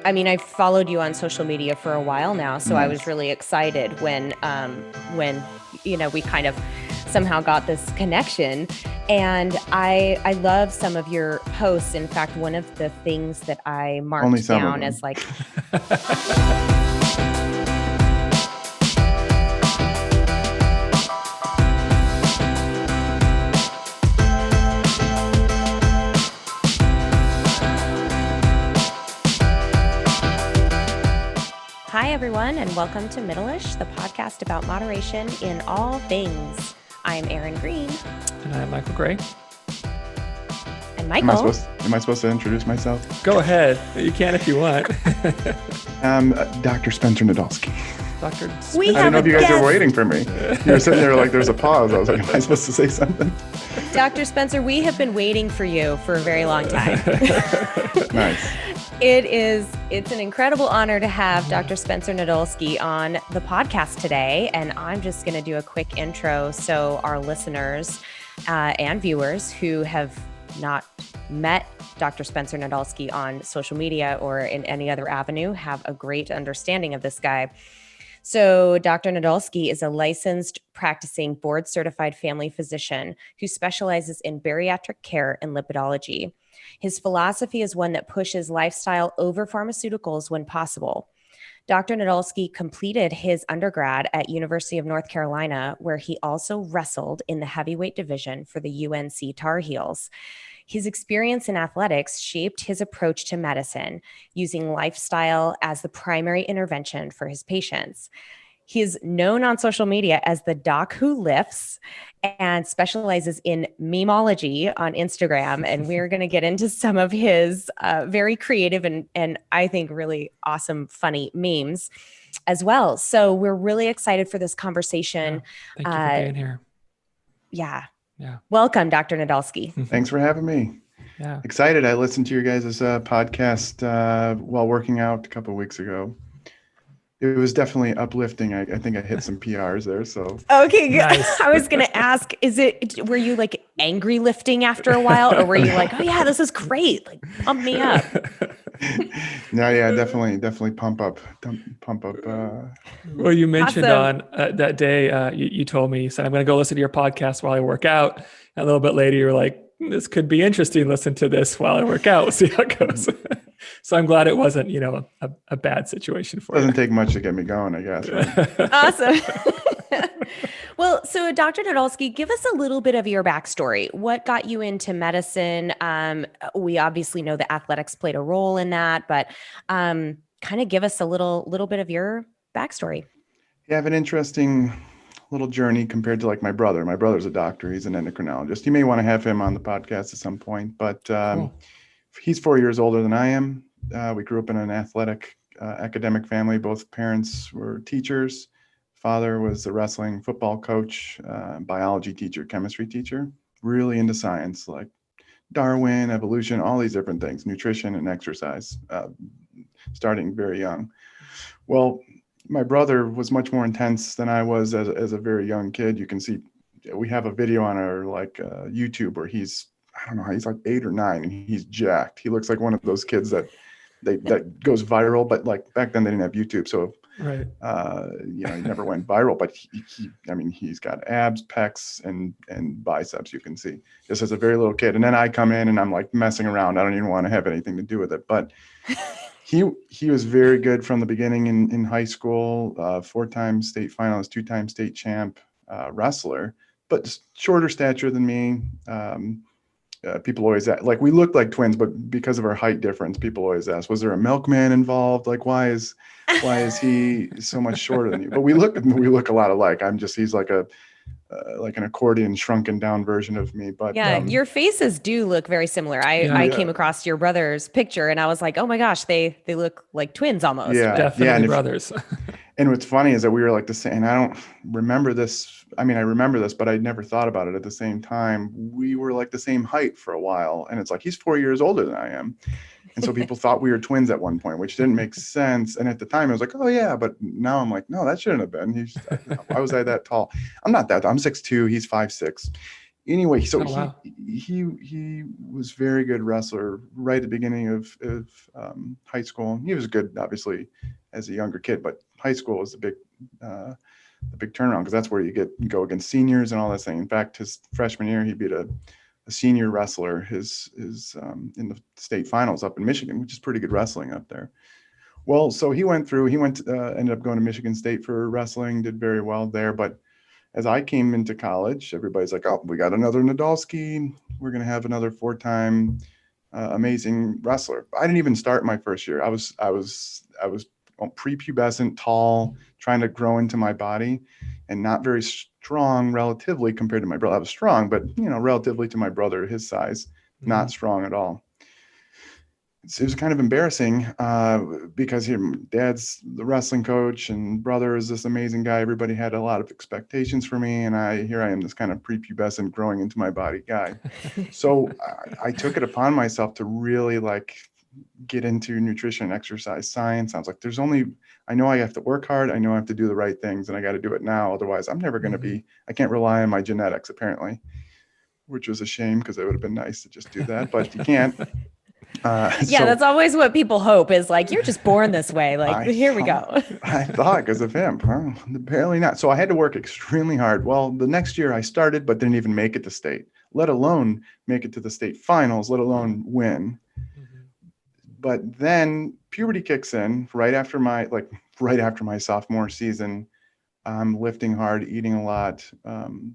I mean, I've followed you on social media for a while now, so I was really excited when we kind of somehow got this connection. And I love some of your posts. In fact, one of the things that I marked down as like Hi, everyone, and welcome to Middleish, the podcast about moderation in all things. I'm Erin Green. And I'm Michael Gray. And Michael. Am I supposed to introduce myself? Go ahead. You can if you want. Dr. Spencer Nadolsky. Dr. I didn't know if you guys were waiting for me. You were sitting there like there's a pause. I was like, am I supposed to say something? Dr. Spencer, we have been waiting for you for a very long time. Nice. It's an incredible honor to have Dr. Spencer Nadolsky on the podcast today. And I'm just going to do a quick intro so our listeners and viewers who have not met Dr. Spencer Nadolsky on social media or in any other avenue have a great understanding of this guy. So Dr. Nadolsky is a licensed, practicing, board-certified family physician who specializes in bariatric care and lipidology. His philosophy is one that pushes lifestyle over pharmaceuticals when possible. Dr. Nadolsky completed his undergrad at University of North Carolina, where he also wrestled in the heavyweight division for the UNC Tar Heels. His experience in athletics shaped his approach to medicine, using lifestyle as the primary intervention for his patients. He is known on social media as the doc who lifts and specializes in memology on Instagram. And we're going to get into some of his very creative and I think really awesome, funny memes as well. So we're really excited for this conversation. Thank you for being here. Yeah. Welcome, Dr. Nadolsky. Thanks for having me. Yeah. Excited. I listened to your guys' podcast while working out a couple of weeks ago. It was definitely uplifting. I think I hit some PRs there. So okay, good. Nice. I was going to ask, were you like angry lifting after a while, or were you like, oh yeah, this is great, like pump me up? No, yeah, definitely pump up. Well, you mentioned Awesome. on that day, you told me, you said, I'm going to go listen to your podcast while I work out. And a little bit later, you were like, this could be interesting. Listen to this while I work out. We'll see how it goes. So I'm glad it wasn't, a bad situation for you. Doesn't take much to get me going, I guess. Right? Awesome. Well, so Dr. Nadolsky, give us a little bit of your backstory. What got you into medicine? We obviously know that athletics played a role in that, but kind of give us a little bit of your backstory. Yeah, I have an interesting little journey compared to like my brother. My brother's a doctor. He's an endocrinologist. You may want to have him on the podcast at some point, but Cool. He's 4 years older than I am. We grew up in an athletic academic family. Both parents were teachers. Father was a wrestling football coach, biology teacher, chemistry teacher, really into science like Darwin, evolution, all these different things, nutrition and exercise, starting very young. Well, my brother was much more intense than I was as a very young kid. You can see, we have a video on our YouTube where he's like 8 or 9 and he's jacked. He looks like one of those kids that goes viral, but like back then they didn't have YouTube. So, Right. he never went viral, but he's got abs, pecs and biceps. You can see just as a very little kid. And then I come in and I'm like messing around. I don't even want to have anything to do with it, but he was very good from the beginning in high school, 4-time state finalist, 2-time state champ, wrestler, but shorter stature than me. People always ask, like, we looked like twins, but because of our height difference, people always ask, was there a milkman involved? Like, why is he so much shorter than you? But we look a lot alike. He's like an accordion shrunken down version of me. But your faces do look very similar. I came across your brother's picture and I was like, oh my gosh, they look like twins almost. Yeah, Definitely brothers. And what's funny is that we were like the same, and I don't remember this. I mean, I remember this, but I never thought about it at the same time. We were like the same height for a while. And it's like, he's 4 years older than I am. And so people thought we were twins at one point, which didn't make sense. And at the time I was like, oh yeah. But now I'm like, no, that shouldn't have been. Why was I that tall? I'm not that tall. I'm 6'2". He's 5'6". Anyway, so Oh, wow. he was very good wrestler right at the beginning of high school. He was good, obviously, as a younger kid, but high school was the big turnaround, because that's where you go against seniors and all this thing. In fact, his freshman year, he beat a senior wrestler his in the state finals up in Michigan, which is pretty good wrestling up there. Well, so he ended up going to Michigan State for wrestling, did very well there. But as I came into college, everybody's like, oh, we got another Nadolsky. We're going to have another 4-time amazing wrestler. I didn't even start my first year. I was prepubescent, tall, trying to grow into my body, and not very strong relatively compared to my brother. I was strong, but relatively to my brother, his size, not strong at all. It was kind of embarrassing because dad's the wrestling coach and brother is this amazing guy. Everybody had a lot of expectations for me, and here I am, this kind of prepubescent, growing into my body guy. So I took it upon myself to really get into nutrition and exercise science. I was like, I know I have to work hard. I know I have to do the right things, and I got to do it now. Otherwise, I'm never going to I can't rely on my genetics, apparently, which was a shame, because it would have been nice to just do that, but you can't. That's always what people hope, is you're just born this way. Here we go. I thought because of him. Well, apparently not. So I had to work extremely hard. Well, the next year I started, but didn't even make it to state, let alone make it to the state finals, let alone win. But then puberty kicks in right after my sophomore season. I'm lifting hard, eating a lot,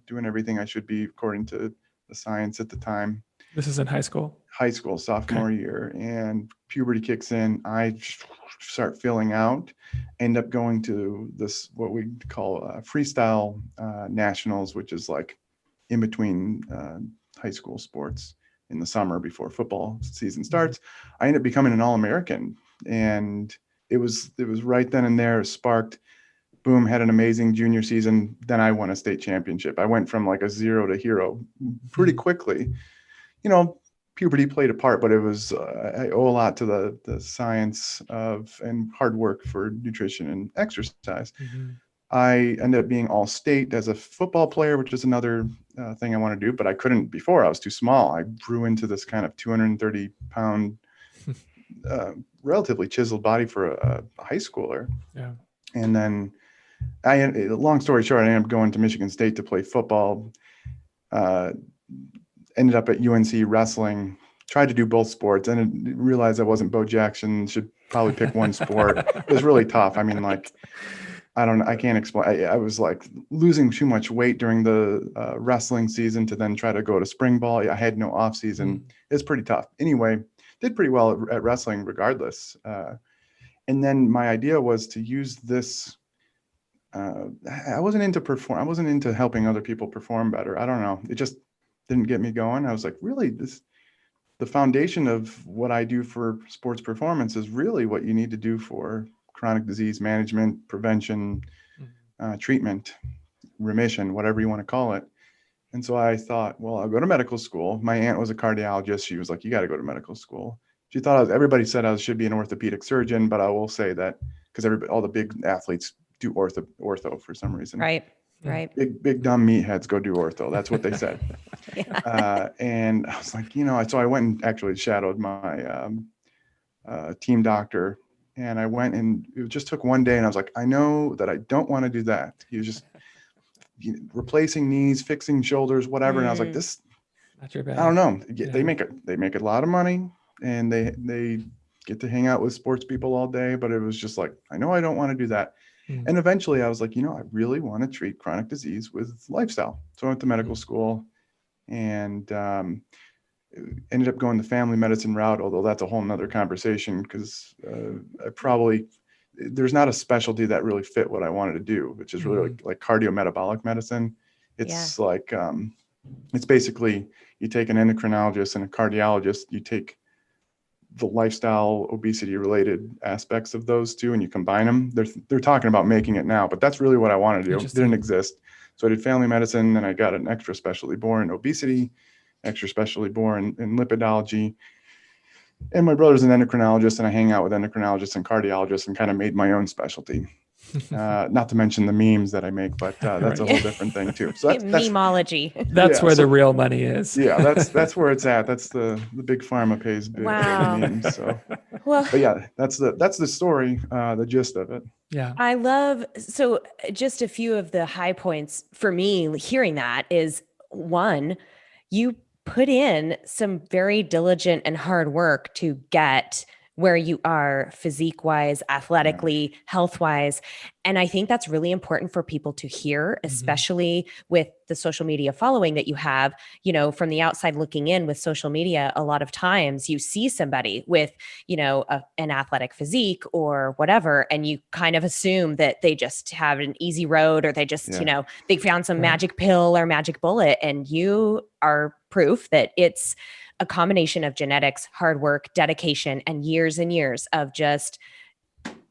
doing everything I should be according to the science at the time. This is in high school? High school, sophomore year, and puberty kicks in. I start filling out, end up going to this, what we call freestyle nationals, which is in between high school sports in the summer before football season starts. I ended up becoming an All-American, and it was right then and there, sparked, boom, had an amazing junior season. Then I won a state championship. I went from a zero to hero pretty quickly. Puberty played a part, but it was, I owe a lot to the science of and hard work for nutrition and exercise. I ended up being all state as a football player, which is another thing I want to do, but I couldn't before. I was too small. I grew into this kind of 230 pound, relatively chiseled body for a high schooler. Yeah. And then long story short, I ended up going to Michigan State to play football. Ended up at UNC wrestling, tried to do both sports, and realized I wasn't Bo Jackson, should probably pick one sport. It was really tough. I mean, I don't know, I can't explain. I was losing too much weight during the wrestling season to then try to go to spring ball. I had no off season. It's pretty tough. Anyway, did pretty well at wrestling regardless. And then my idea was to use this. I wasn't into helping other people perform better. I don't know. It just didn't get me going. I was like, really, the foundation of what I do for sports performance is really what you need to do for chronic disease management, prevention, treatment, remission, whatever you want to call it. And so I thought, well, I'll go to medical school. My aunt was a cardiologist. She was like, you got to go to medical school. She thought everybody said I should be an orthopedic surgeon, but I will say that because all the big athletes do ortho for some reason. Right. Big dumb meatheads go do ortho. That's what they said. And I was like, so I went and actually shadowed my team doctor, and I went, and it just took one day, and I was like, I know that I don't want to do that. He was just replacing knees, fixing shoulders, whatever. And I was like, this, not your bad. I don't know. They make a lot of money, and they get to hang out with sports people all day, but it was just I know I don't want to do that. And eventually I was like, I really want to treat chronic disease with lifestyle. So I went to medical school and ended up going the family medicine route, although that's a whole nother conversation, because there's not a specialty that really fit what I wanted to do, which is really like cardiometabolic medicine. It's it's basically, you take an endocrinologist and a cardiologist, you take the lifestyle obesity related aspects of those two and you combine them. They're talking about making it now, but that's really what I wanted to do. It didn't exist. So I did family medicine, and I got an extra specialty born in obesity, extra specialty born in lipidology. And my brother's an endocrinologist, and I hang out with endocrinologists and cardiologists and kind of made my own specialty. Not to mention the memes that I make, but that's a whole different thing too. So that's memology. That's yeah, where so, the real money is. Yeah, that's where it's at. That's the big pharma pays big Wow. memes. So, Well, but yeah, that's the story, the gist of it. Yeah. I love, so just a few of the high points for me hearing that is, one, you put in some very diligent and hard work to get where you are physique wise, athletically, health wise. And I think that's really important for people to hear, especially with the social media following that you have. You know, from the outside looking in with social media, a lot of times you see somebody with, you know, an athletic physique or whatever, and you kind of assume that they just have an easy road, or they just, you know, they found some magic pill or magic bullet. And you are proof that it's a combination of genetics, hard work, dedication, and years of just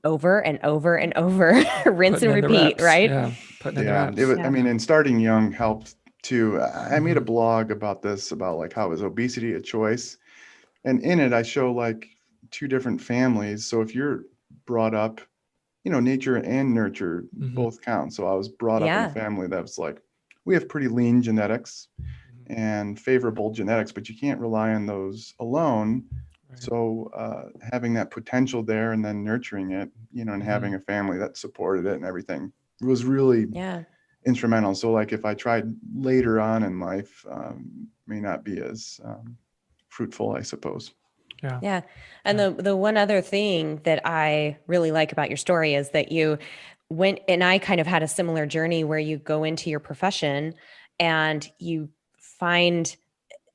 over and over and over, rinse and repeat, right? Yeah, putting in the Yeah, reps. it was, I mean, and starting young helped too. I made a blog about this, about like how is obesity a choice, and in it I show like two different families. So if you're brought up, you know, nature and nurture both count. So I was brought up in a family that was like, we have pretty lean genetics and favorable genetics, but you can't rely on those alone. So having that potential there and then nurturing it, you know, and having a family that supported it and everything was really instrumental. So like if I tried later on in life, may not be as fruitful, I suppose. Yeah. And the one other thing that I really like about your story is that you went, and I kind of had a similar journey where you go into your profession and you find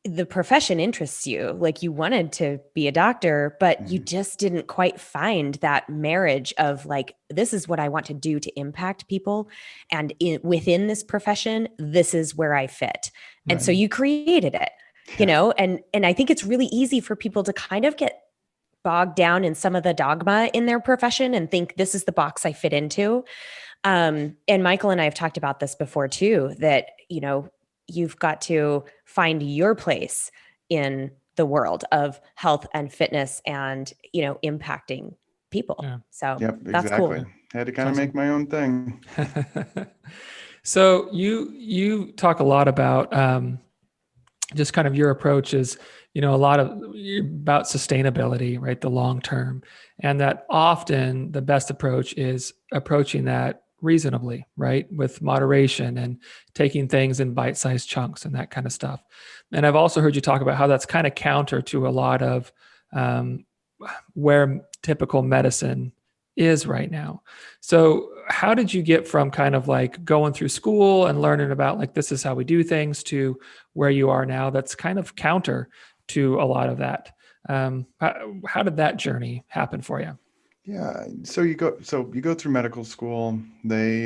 the profession interests you. Like you wanted to be a doctor, but you just didn't quite find that marriage of like, this is what I want to do to impact people. And within this profession, this is where I fit. And so you created it, you know, and I think it's really easy for people to kind of get bogged down in some of the dogma in their profession and think this is the box I fit into. And Michael and I have talked about this before too, that, you know, you've got to find your place in the world of health and fitness and, you know, impacting people. So that's cool. Had to kind of make my own thing. So you talk a lot about just kind of your approach is, you know, a lot of about sustainability, right? The long term, and that often the best approach is approaching that reasonably, right? With moderation and taking things in bite-sized chunks and that kind of stuff. And I've also heard you talk about how that's kind of counter to a lot of where typical medicine is right now. So how did you get from kind of like going through school and learning about like, this is how we do things, to where you are now? That's kind of counter to a lot of that. How did that journey happen for you? Yeah. So you go through medical school. They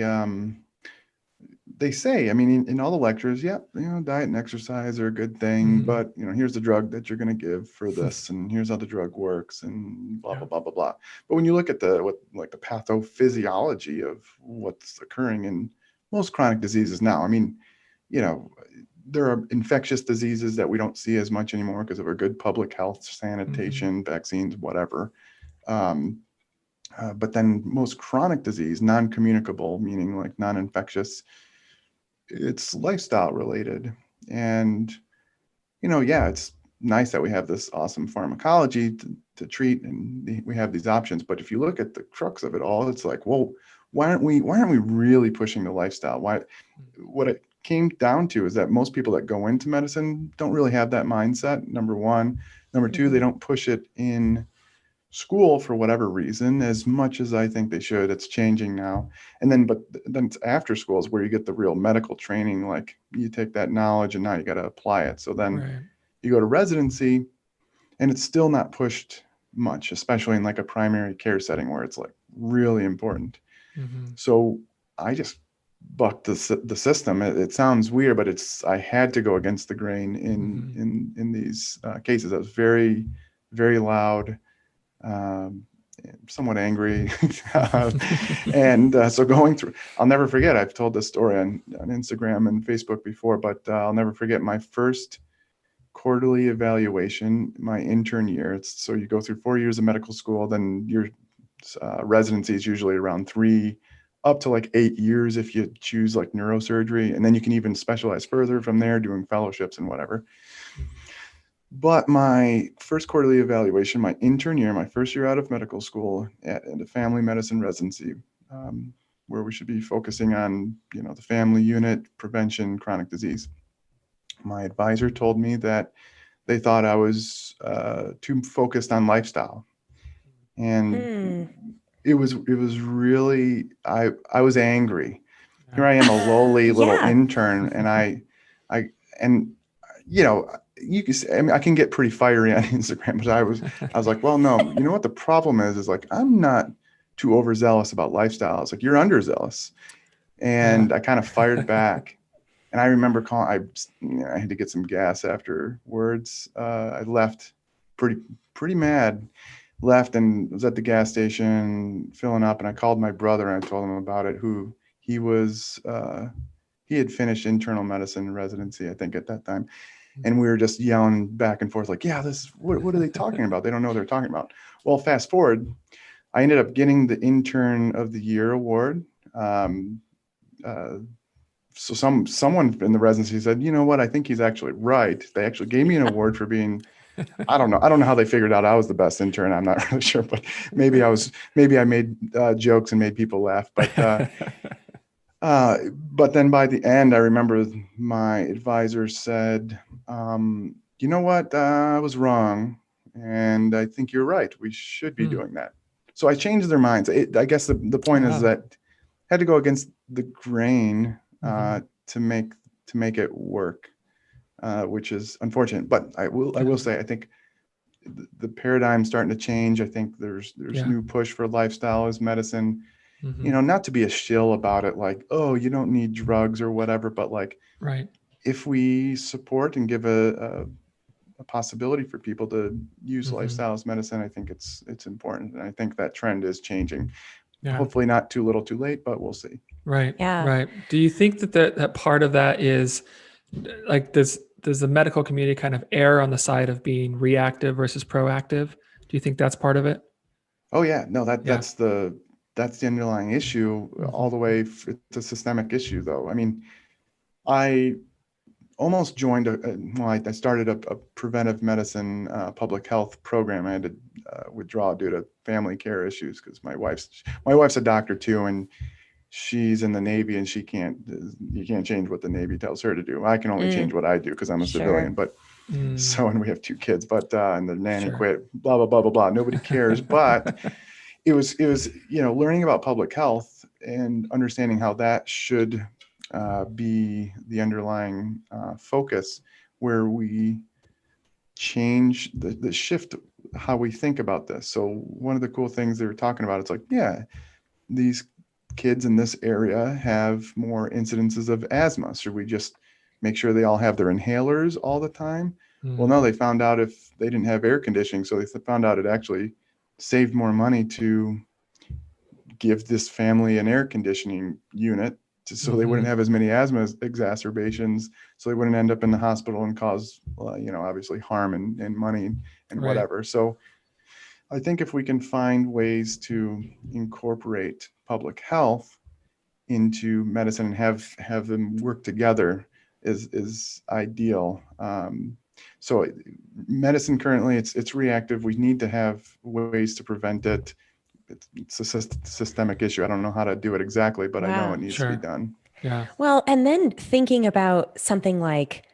say, I mean, in all the lectures, you know, diet and exercise are a good thing, but you know, here's the drug that you're going to give for this, and here's how the drug works, and blah, blah, blah, blah, blah. But when you look at the pathophysiology of what's occurring in most chronic diseases now, I mean, you know, there are infectious diseases that we don't see as much anymore because of our good public health, sanitation, vaccines, whatever. But then most chronic disease, non-communicable, meaning like non-infectious, it's lifestyle related. And, you know, it's nice that we have this awesome pharmacology to treat, and we have these options. But if you look at the crux of it all, it's like, well, why aren't we really pushing the lifestyle? What it came down to is that most people that go into medicine don't really have that mindset, number one. Number two, they don't push it in school for whatever reason as much as I think they should. It's changing now. And then it's after school is where you get the real medical training. Like you take that knowledge and now you got to apply it. So then you go to residency and it's still not pushed much, especially in like a primary care setting where it's like really important. So I just bucked the system. It sounds weird, but I had to go against the grain in these cases. I was very, very loud, somewhat angry. And so going through, I'll never forget, I've told this story on Instagram and Facebook before, but I'll never forget my first quarterly evaluation, my intern year. So you go through 4 years of medical school, then your residency is usually around 3 up to like 8 years if you choose like neurosurgery. And then you can even specialize further from there, doing fellowships and whatever. But my first quarterly evaluation, my intern year, my first year out of medical school at a family medicine residency, where we should be focusing on, the family unit, prevention, chronic disease. My advisor told me that they thought I was too focused on lifestyle. And it was really, I was angry. Here I am, a lowly little intern, and you can say, I can get pretty fiery on Instagram, but I was like, well, no, you know what the problem is like, I'm not too overzealous about lifestyle. It's like, you're underzealous. And I kind of fired back. And I remember calling, I had to get some gas afterwards. I left pretty mad, left and was at the gas station filling up. And I called my brother and I told him about it, he had finished internal medicine residency, I think, at that time. And we were just yelling back and forth, like, yeah, what are they talking about? They don't know what they're talking about. Well, fast forward, I ended up getting the Intern of the Year award. So someone in the residency said, you know what, I think he's actually right. They actually gave me an award for being, I don't know how they figured out I was the best intern. I'm not really sure, but maybe I made jokes and made people laugh. But then by the end, I remember my advisor said, you know what, I was wrong. And I think you're right. We should be doing that. So I changed their minds. I guess the point is that I had to go against the grain to make it work, which is unfortunate. But I will say, I think the paradigm's starting to change. I think there's new push for lifestyle as medicine. Not to be a shill about it, like, oh, you don't need drugs or whatever, but like, if we support and give a possibility for people to use lifestyle as medicine, I think it's important. And I think that trend is changing. Hopefully not too little too late, but we'll see. Right. Do you think that part of that is like, does the medical community kind of err on the side of being reactive versus proactive? Do you think that's part of it? Oh yeah, no, that's the underlying issue all the way. It's a systemic issue though. I mean, I almost joined I started a preventive medicine public health program. I had to withdraw due to family care issues because my wife's a doctor too, and she's in the Navy, and you can't change what the Navy tells her to do. I can only change what I do because I'm a civilian. But so, and we have 2 kids, but and the nanny quit, blah blah blah blah blah. Nobody cares, but it was learning about public health and understanding how that should be the underlying focus, where we change the shift how we think about this. So one of the cool things they were talking about, it's like, these kids in this area have more incidences of asthma. Should we just make sure they all have their inhalers all the time? Well, no, they found out if they didn't have air conditioning, so they found out it actually saved more money to give this family an air conditioning unit so they wouldn't have as many asthma exacerbations, so they wouldn't end up in the hospital and cause, obviously harm and money and whatever. So I think if we can find ways to incorporate public health into medicine and have them work together is ideal. So medicine currently, it's reactive. We need to have ways to prevent it. It's a systemic issue. I don't know how to do it exactly, but I know it needs to be done. Yeah. Well, and then thinking about something like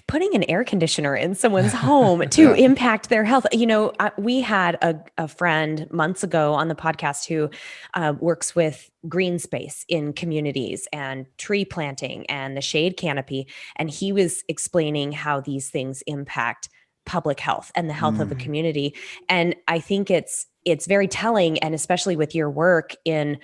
putting an air conditioner in someone's home to impact their health. We had a friend months ago on the podcast who works with green space in communities and tree planting and the shade canopy. And he was explaining how these things impact public health and the health of the community. And I think it's very telling, and especially with your work in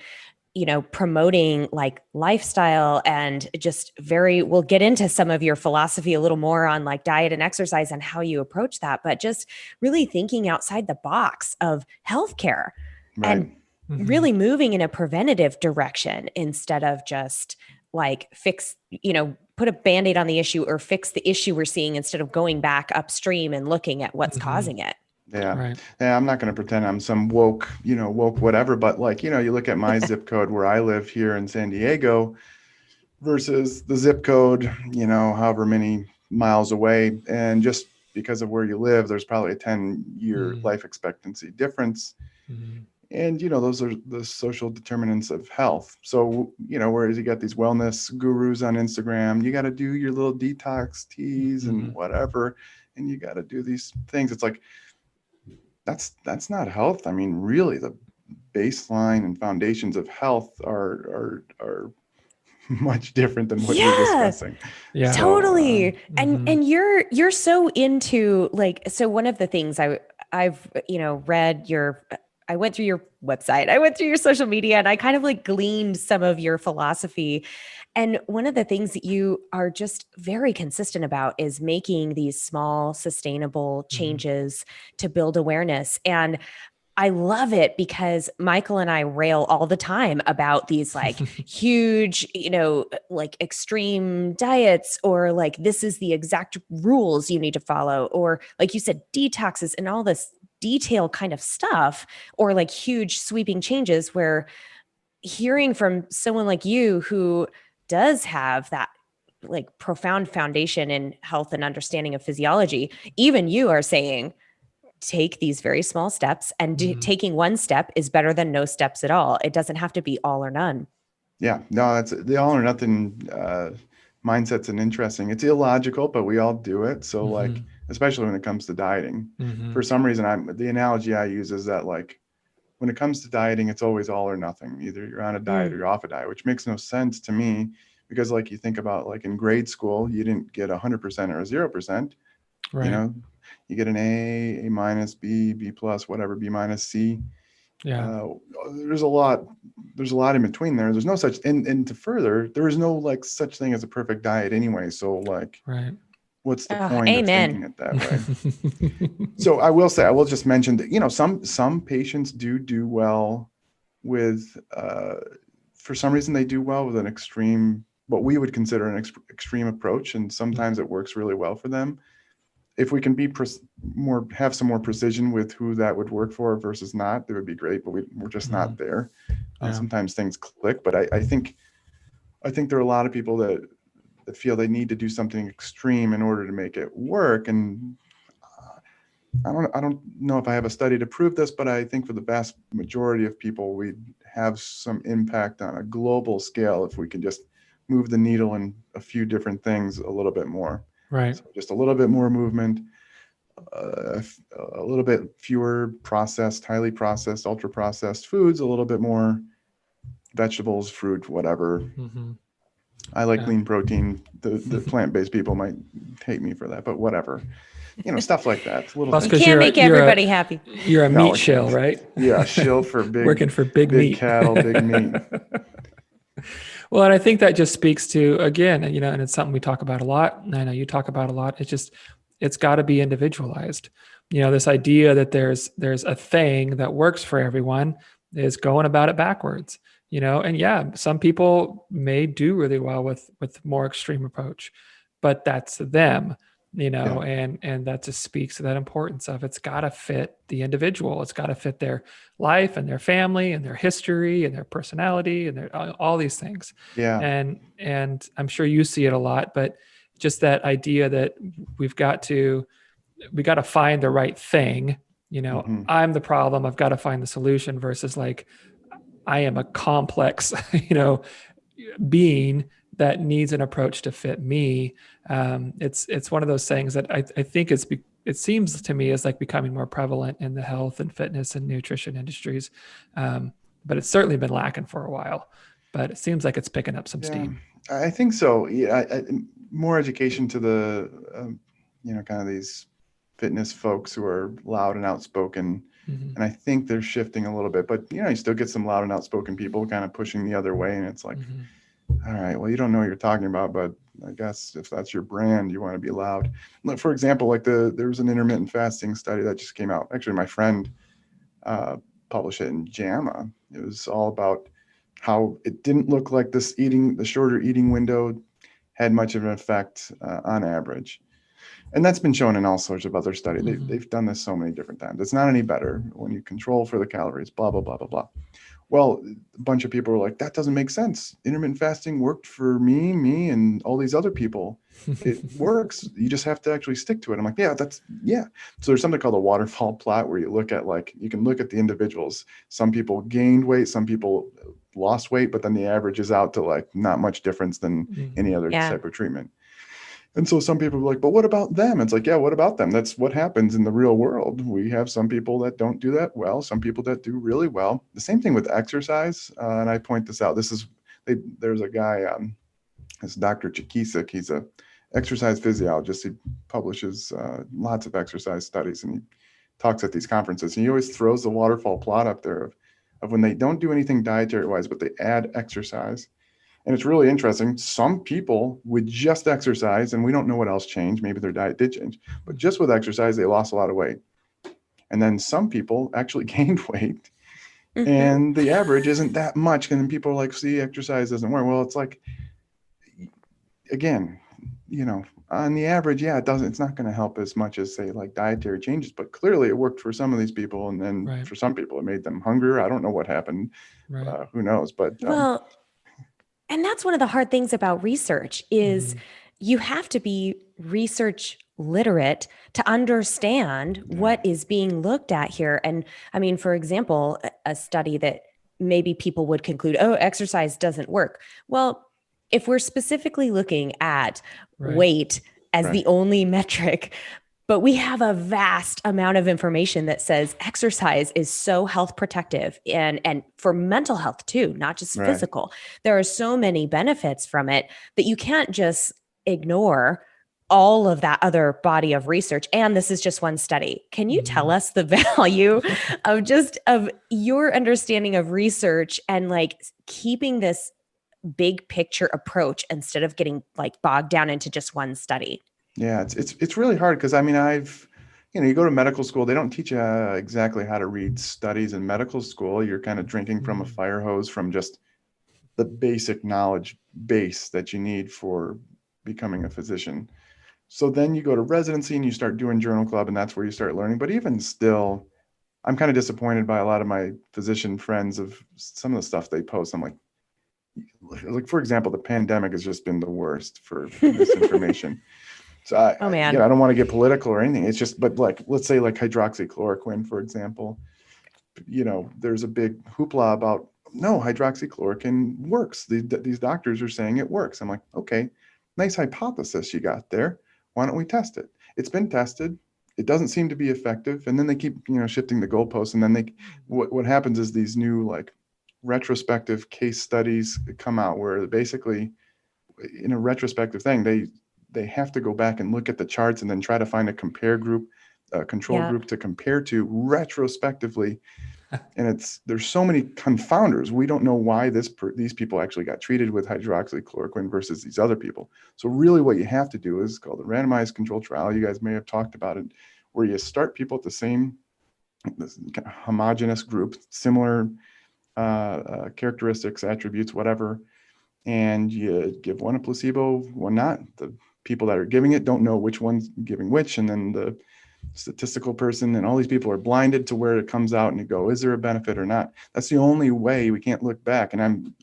promoting like lifestyle and just we'll get into some of your philosophy a little more on like diet and exercise and how you approach that, but just really thinking outside the box of healthcare and really moving in a preventative direction instead of just like put a Band-Aid on the issue or fix the issue we're seeing instead of going back upstream and looking at what's causing it. Yeah. Right. Yeah. I'm not going to pretend I'm some woke whatever, but like, you look at my zip code where I live here in San Diego versus the zip code, however many miles away. And just because of where you live, there's probably a 10-year life expectancy difference. Mm-hmm. And, those are the social determinants of health. So, whereas you got these wellness gurus on Instagram, you got to do your little detox teas and whatever, and you got to do these things. It's like, that's not health. I mean, really, the baseline and foundations of health are much different than what you're Yeah. discussing. Yeah. Totally. Mm-hmm. And you're so into like, so one of the things I've read I went through your website, I went through your social media, and I kind of like gleaned some of your philosophy. And one of the things that you are just very consistent about is making these small, sustainable changes to build awareness. And I love it because Michael and I rail all the time about these like huge, like extreme diets, or like this is the exact rules you need to follow, or like you said, detoxes and all this detail kind of stuff, or like huge sweeping changes, where hearing from someone like you who does have that like profound foundation in health and understanding of physiology, even you are saying, take these very small steps, and taking one step is better than no steps at all. It doesn't have to be all or none. Yeah, no, that's the all or nothing mindset's an interesting. It's illogical, but we all do it. So like, especially when it comes to dieting, for some reason, the analogy I use is that like, when it comes to dieting, it's always all or nothing. Either you're on a diet or you're off a diet, which makes no sense to me, because like you think about like in grade school, you didn't get 100% or 0%. Right. You get an A, A minus, B, B plus, whatever, B minus, C. Yeah. There's a lot in between there. There's no such, and to further, there is no like such thing as a perfect diet anyway. So like, Right. what's the point of Amen. thinking it that way? So I will just mention that, some patients do well with, for some reason they do well with an extreme, what we would consider an extreme approach. And sometimes it works really well for them. If we can be have some more precision with who that would work for versus not, that would be great, but we're just not there. Yeah. Sometimes things click, but I think there are a lot of people that feel they need to do something extreme in order to make it work. And I don't know if I have a study to prove this, but I think for the vast majority of people, we'd have some impact on a global scale if we can just move the needle in a few different things a little bit more. Right. So just a little bit more movement, a little bit fewer processed, highly processed, ultra processed foods, a little bit more vegetables, fruit, whatever. I like lean protein. The plant-based people might hate me for that, but whatever. Stuff like that. Well, You can't make everybody happy. You're a meat shill, right? Yeah, shill for big, working for big meat, cattle, big meat. Well, and I think that just speaks to, again, and it's something we talk about a lot. And I know you talk about a lot. It's got to be individualized. This idea that there's a thing that works for everyone is going about it backwards. And yeah, some people may do really well with more extreme approach, but that's them. And that just speaks to that importance of it's got to fit the individual. It's got to fit their life and their family and their history and their personality and all these things. Yeah. And I'm sure you see it a lot, but just that idea that we got to find the right thing. I'm the problem. I've got to find the solution versus like, I am a complex, being that needs an approach to fit me. It's one of those things that I think it seems to me is like becoming more prevalent in the health and fitness and nutrition industries. But it's certainly been lacking for a while, but it seems like it's picking up some steam. I think so. Yeah. More education to the, kind of these fitness folks who are loud and outspoken. And I think they're shifting a little bit, but you still get some loud and outspoken people kind of pushing the other way. And it's like, all right, well, you don't know what you're talking about, but I guess if that's your brand, you want to be loud. For example, like there was an intermittent fasting study that just came out. Actually, my friend published it in JAMA. It was all about how it didn't look like the shorter eating window had much of an effect on average. And that's been shown in all sorts of other studies. They've done this so many different times. It's not any better when you control for the calories, blah, blah, blah, blah, blah. Well, a bunch of people were like, that doesn't make sense. Intermittent fasting worked for me, and all these other people. It works. You just have to actually stick to it. I'm like, yeah. So there's something called a waterfall plot where you look at you can look at the individuals. Some people gained weight, some people lost weight, but then the average is out to not much difference than any other type of treatment. And so some people are like, but what about them? It's like, yeah, what about them? That's what happens in the real world. We have some people that don't do that well, some people that do really well. The same thing with exercise. And I point this out. There's a guy, this Dr. Chikisik. He's a exercise physiologist. He publishes lots of exercise studies, and he talks at these conferences. And he always throws the waterfall plot up there of when they don't do anything dietary wise, but they add exercise. And it's really interesting. Some people with just exercise, and we don't know what else changed. Maybe their diet did change, but just with exercise, they lost a lot of weight. And then some people actually gained weight, and the average isn't that much. And then people are like, see, exercise doesn't work. Well, it's like, again, on the average, yeah, it's not going to help as much as say dietary changes, but clearly it worked for some of these people. And then for some people, it made them hungrier. I don't know what happened. Who knows? But and that's one of the hard things about research is you have to be research literate to understand what is being looked at here. And I mean, for example, a study that maybe people would conclude, oh, exercise doesn't work. Well, if we're specifically looking at weight as the only metric, but we have a vast amount of information that says exercise is so health protective and for mental health too, not just physical. There are so many benefits from it that you can't just ignore all of that other body of research. And this is just one study. Can you tell us the value of your understanding of research and keeping this big picture approach instead of getting bogged down into just one study? Yeah, it's really hard because I mean, you go to medical school, they don't teach you exactly how to read studies in medical school. You're kind of drinking from a fire hose from just the basic knowledge base that you need for becoming a physician. So then you go to residency and you start doing journal club, and that's where you start learning. But even still, I'm kind of disappointed by a lot of my physician friends of some of the stuff they post. I'm like, for example, the pandemic has just been the worst for misinformation. So I don't want to get political or anything. It's just, but let's say hydroxychloroquine, for example, there's a big hoopla about, no, hydroxychloroquine works. These doctors are saying it works. I'm like, okay, nice hypothesis you got there. Why don't we test it? It's been tested. It doesn't seem to be effective. And then they keep, shifting the goalposts. And then what happens is these new retrospective case studies come out where basically in a retrospective thing, they have to go back and look at the charts and then try to find a control group to compare to retrospectively. And there's so many confounders. We don't know why these people actually got treated with hydroxychloroquine versus these other people. So really what you have to do is called a randomized controlled trial. You guys may have talked about it, where you start people at the same homogeneous group, similar characteristics, attributes, whatever, and you give one a placebo, one not. The people that are giving it don't know which one's giving which, and then the statistical person and all these people are blinded to where it comes out, and you go, is there a benefit or not? That's the only way. We can't look back. And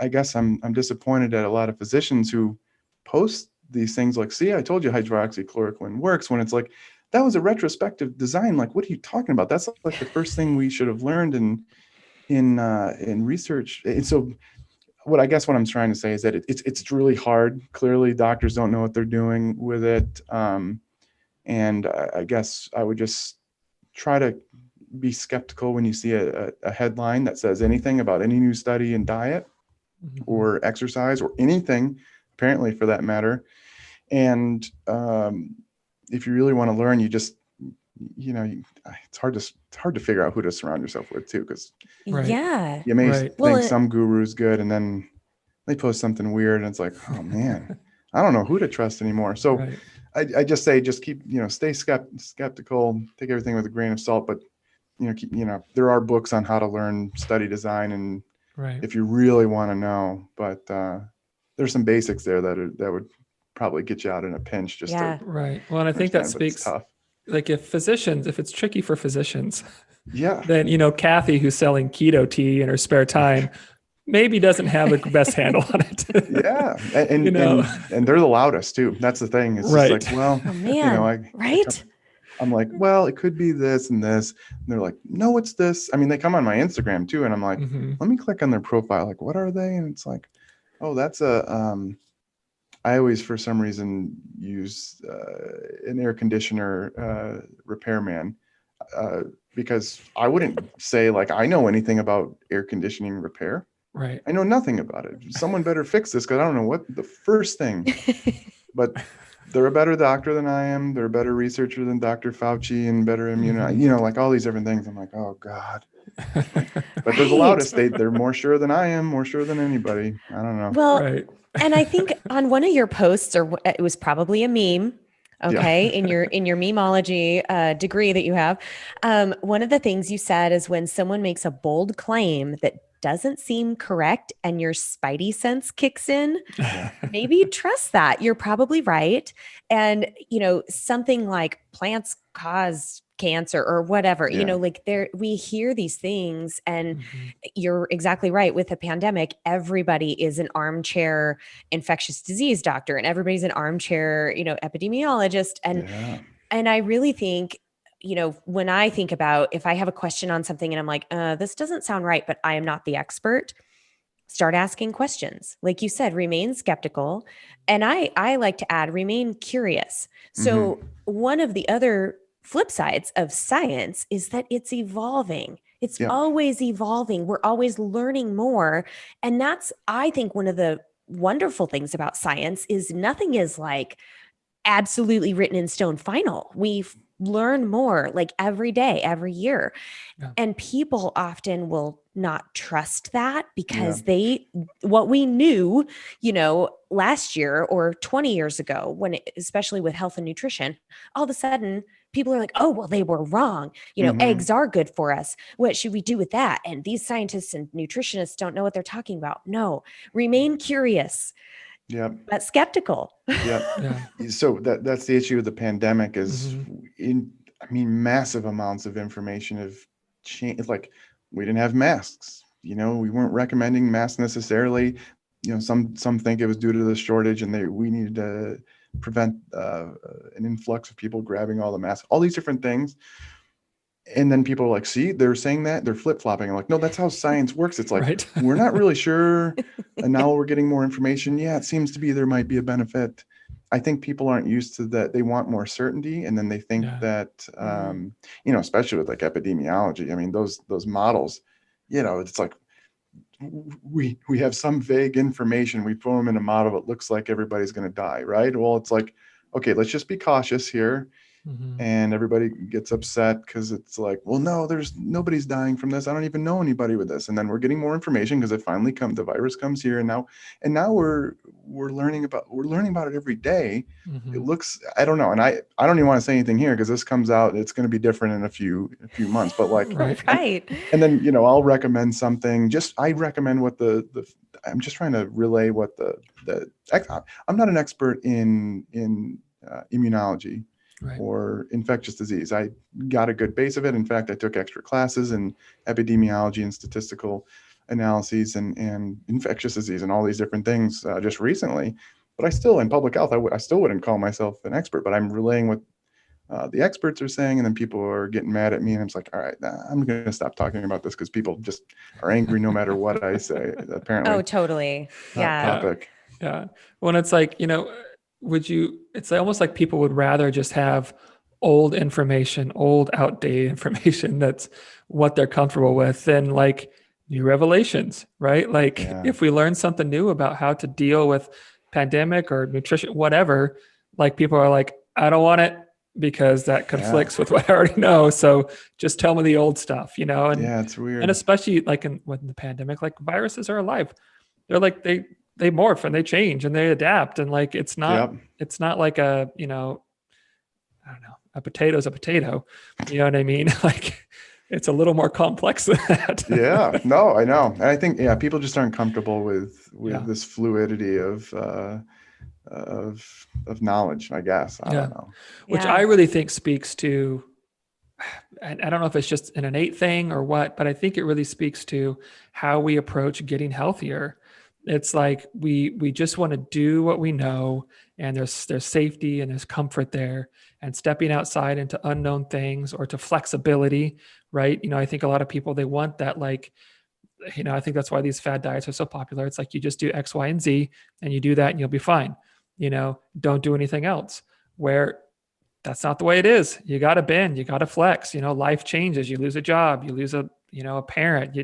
I guess I'm disappointed at a lot of physicians who post these things like, see, I told you hydroxychloroquine works, when it's like, that was a retrospective design. What are you talking about? That's the first thing we should have learned in research. And so what I'm trying to say is that it's really hard. Clearly doctors don't know what they're doing with it. And I guess I would just try to be skeptical when you see a headline that says anything about any new study in diet or exercise or anything, apparently, for that matter. And if you really want to learn, you just, it's hard to figure out who to surround yourself with too, because you may think some guru's good, and then they post something weird, and it's like, oh man, I don't know who to trust anymore. So I just say, just keep, stay skeptical, take everything with a grain of salt, but there are books on how to learn study design, and if you really want to know, but there's some basics there that would probably get you out in a pinch. Just Yeah. to Right. Well, and I think that understand, but it's speaks, tough. like if it's tricky for physicians, Yeah. then, Kathy, who's selling keto tea in her spare time, maybe doesn't have the best handle on it. Yeah. And, You know? and they're the loudest too. That's the thing. It's just Right. like, well, Oh man. Right? I'm like, well, it could be this and this. And they're like, no, it's this. I mean, they come on my Instagram too. And I'm like, Mhm. let me click on their profile. Like, what are they? And it's like, oh, that's I always, for some reason, use an air conditioner repairman because I wouldn't say like I know anything about air conditioning repair. Right. I know nothing about it. Someone better fix this because I don't know what the first thing. But they're a better doctor than I am. They're a better researcher than Dr. Fauci and better Mhm. like all these different things. I'm like, oh God. But they're the Right. loudest. They're more sure than I am, more sure than anybody. I don't know. Well, Right. and I think on one of your posts, or it was probably a meme, Yeah. okay, in your memeology degree that you have, one of the things you said is when someone makes a bold claim that doesn't seem correct and your spidey sense kicks in, maybe trust that. You're probably right. And, something like plants cause cancer or whatever, Yeah. like we hear these things, and Mhm. you're exactly right. With the pandemic, everybody is an armchair infectious disease doctor and everybody's an armchair, epidemiologist. Yeah. And I really think, when I think about if I have a question on something and I'm like, this doesn't sound right, but I am not the expert, start asking questions. Like you said, remain skeptical. And I like to add, remain curious. So Mhm. one of the other flip sides of science is that it's evolving. It's Yeah. always evolving. We're always learning more. And that's, I think, one of the wonderful things about science is nothing is like absolutely written in stone final. We learn more like every day, every year. Yeah. And people often will not trust that because Yeah. what we knew, last year or 20 years ago, especially with health and nutrition, all of a sudden people are like, oh, well, they were wrong. Mhm. Eggs are good for us. What should we do with that? And these scientists and nutritionists don't know what they're talking about. No, remain curious, Yep. but skeptical. Yep. Yeah. So that's the issue with the pandemic is Mhm. massive amounts of information have changed. Like we didn't have masks, we weren't recommending masks necessarily. Some think it was due to the shortage and we needed to prevent an influx of people grabbing all the masks, all these different things. And then people are like, see, they're saying that they're flip-flopping. I'm like, no, that's how science works. It's like, Right. we're not really sure. And now we're getting more information. Yeah, it seems to be, there might be a benefit. I think people aren't used to that. They want more certainty. And then they think Yeah. that, especially with like epidemiology, I mean, those models, it's like, we have some vague information. We put them in a model that looks like everybody's going to die. Right. Well, it's like, okay, let's just be cautious here. Mhm. And everybody gets upset because it's like, well, no, nobody's dying from this. I don't even know anybody with this. And then we're getting more information because the virus comes here, and now we're learning about it every day. It Mhm. looks, I don't know, and I don't even want to say anything here because this comes out, it's going to be different in a few months. But like, Right. Right. and then I'll recommend something. I recommend what I'm just trying to relay what I'm not an expert in immunology. Right. Or infectious disease. I got a good base of it. In fact, I took extra classes in epidemiology and statistical analyses and infectious disease and all these different things just recently. But I still, in public health, I still wouldn't call myself an expert, but I'm relaying what the experts are saying, and then people are getting mad at me, and I'm just like, all right, I'm going to stop talking about this because people just are angry no matter what I say, apparently. Oh, totally. Hot Yeah. topic. Yeah. When it's like, it's almost like people would rather just have old information, old outdated information that's what they're comfortable with than like new revelations, right? Like Yeah. if we learn something new about how to deal with pandemic or nutrition, whatever, like people are like, I don't want it because that conflicts with what I already know. So just tell me the old stuff, and Yeah, it's weird. and especially like when the pandemic, like viruses are alive. They're like, they morph and they change and they adapt. And like, it's not like a, I don't know, a potato's a potato. You know what I mean? Like it's a little more complex than that. Yeah, no, I know. And I think, people just aren't comfortable with Yeah. this fluidity of of knowledge, I guess. I don't know. Which I really think speaks to, I don't know if it's just an innate thing or what, but I think it really speaks to how we approach getting healthier. It's like we just want to do what we know, and there's safety and there's comfort there, and stepping outside into unknown things or to flexibility, right? I think a lot of people, they want that, like, I think that's why these fad diets are so popular. It's like you just do X, Y, and Z, and you do that and you'll be fine. Don't do anything else. Where that's not the way it is. You got to bend, you got to flex. Life changes. You lose a job, you lose a parent.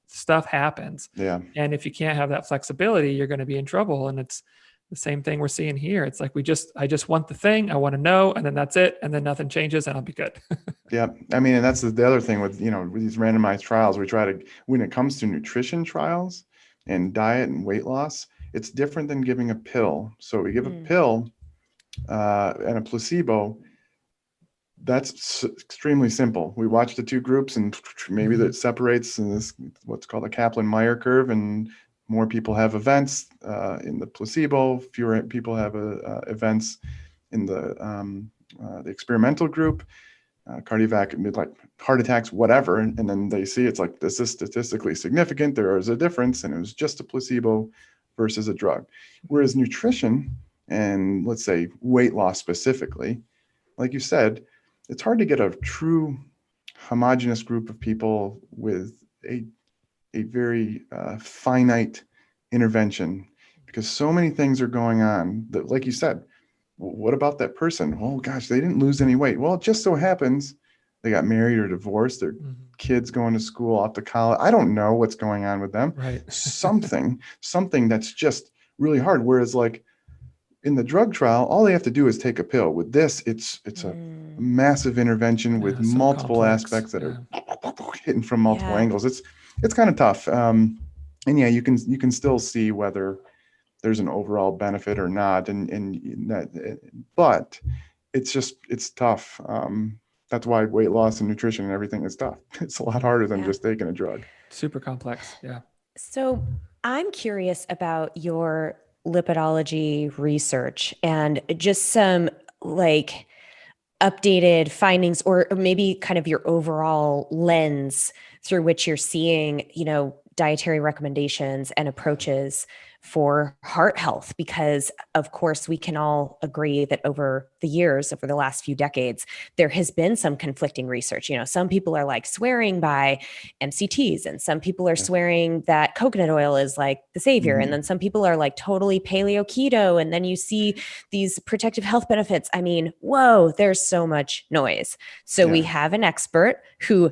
Stuff happens. Yeah. And if you can't have that flexibility, you're going to be in trouble. And it's the same thing we're seeing here. It's like I just want the thing, I want to know, and then that's it, and then nothing changes, and I'll be good. Yeah, I mean, and that's the other thing with with these randomized trials. We try to, when it comes to nutrition trials and diet and weight loss, it's different than giving a pill. So we give a pill and a placebo. That's extremely simple. We watch the two groups, and maybe that separates in this what's called a Kaplan-Meier curve, and more people have events in the placebo, fewer people have events in the experimental group, cardiovascular, midlife, heart attacks, whatever. And then they see it's like, this is statistically significant. There is a difference, and it was just a placebo versus a drug. Whereas nutrition, and let's say weight loss specifically, like you said, it's hard to get a true homogeneous group of people with a very finite intervention, because so many things are going on that, like you said, what about that person? Oh gosh, they didn't lose any weight. Well, it just so happens they got married or divorced, their kids going to school, off to college. I don't know what's going on with them. Right. something that's just really hard. Whereas like in the drug trial, all they have to do is take a pill. With this, it's a massive intervention with multiple complex aspects that are hitting from multiple angles. It's kind of tough. And yeah, you can still see whether there's an overall benefit or not. But it's tough. That's why weight loss and nutrition and everything is tough. It's a lot harder than just taking a drug. Super complex. Yeah. So I'm curious about your lipidology research and just some like updated findings, or maybe kind of your overall lens through which you're seeing, dietary recommendations and approaches for heart health. Because of course, we can all agree that over the last few decades, there has been some conflicting research. Some people are like swearing by MCTs, and some people are swearing that coconut oil is like the savior. And then some people are like totally paleo keto. And then you see these protective health benefits. I mean, whoa, there's so much noise. So we have an expert who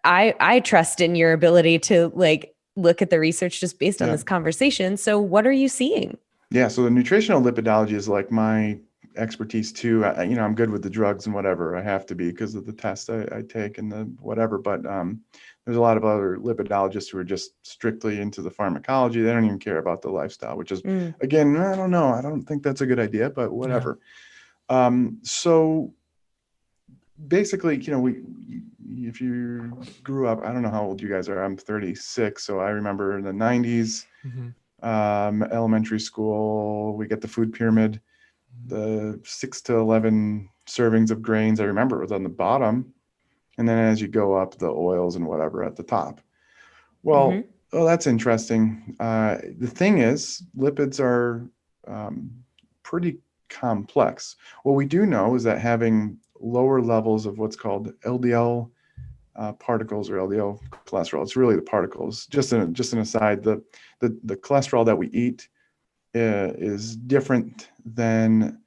I trust in your ability to like look at the research just based on this conversation. So what are you seeing? Yeah. So the nutritional lipidology is like my expertise too. I'm good with the drugs and whatever. I have to be because of the tests I take and the whatever. But there's a lot of other lipidologists who are just strictly into the pharmacology. They don't even care about the lifestyle, which is, again, I don't know. I don't think that's a good idea, but whatever. So basically, if you grew up, I don't know how old you guys are. I'm 36. So I remember in the 90s, elementary school, we get the food pyramid, the 6 to 11 servings of grains. I remember it was on the bottom. And then as you go up, the oils and whatever at the top. Well, that's interesting. The thing is, lipids are pretty complex. What we do know is that having lower levels of what's called LDL particles or LDL cholesterol, it's really the particles. Just an aside, the cholesterol that we eat is different than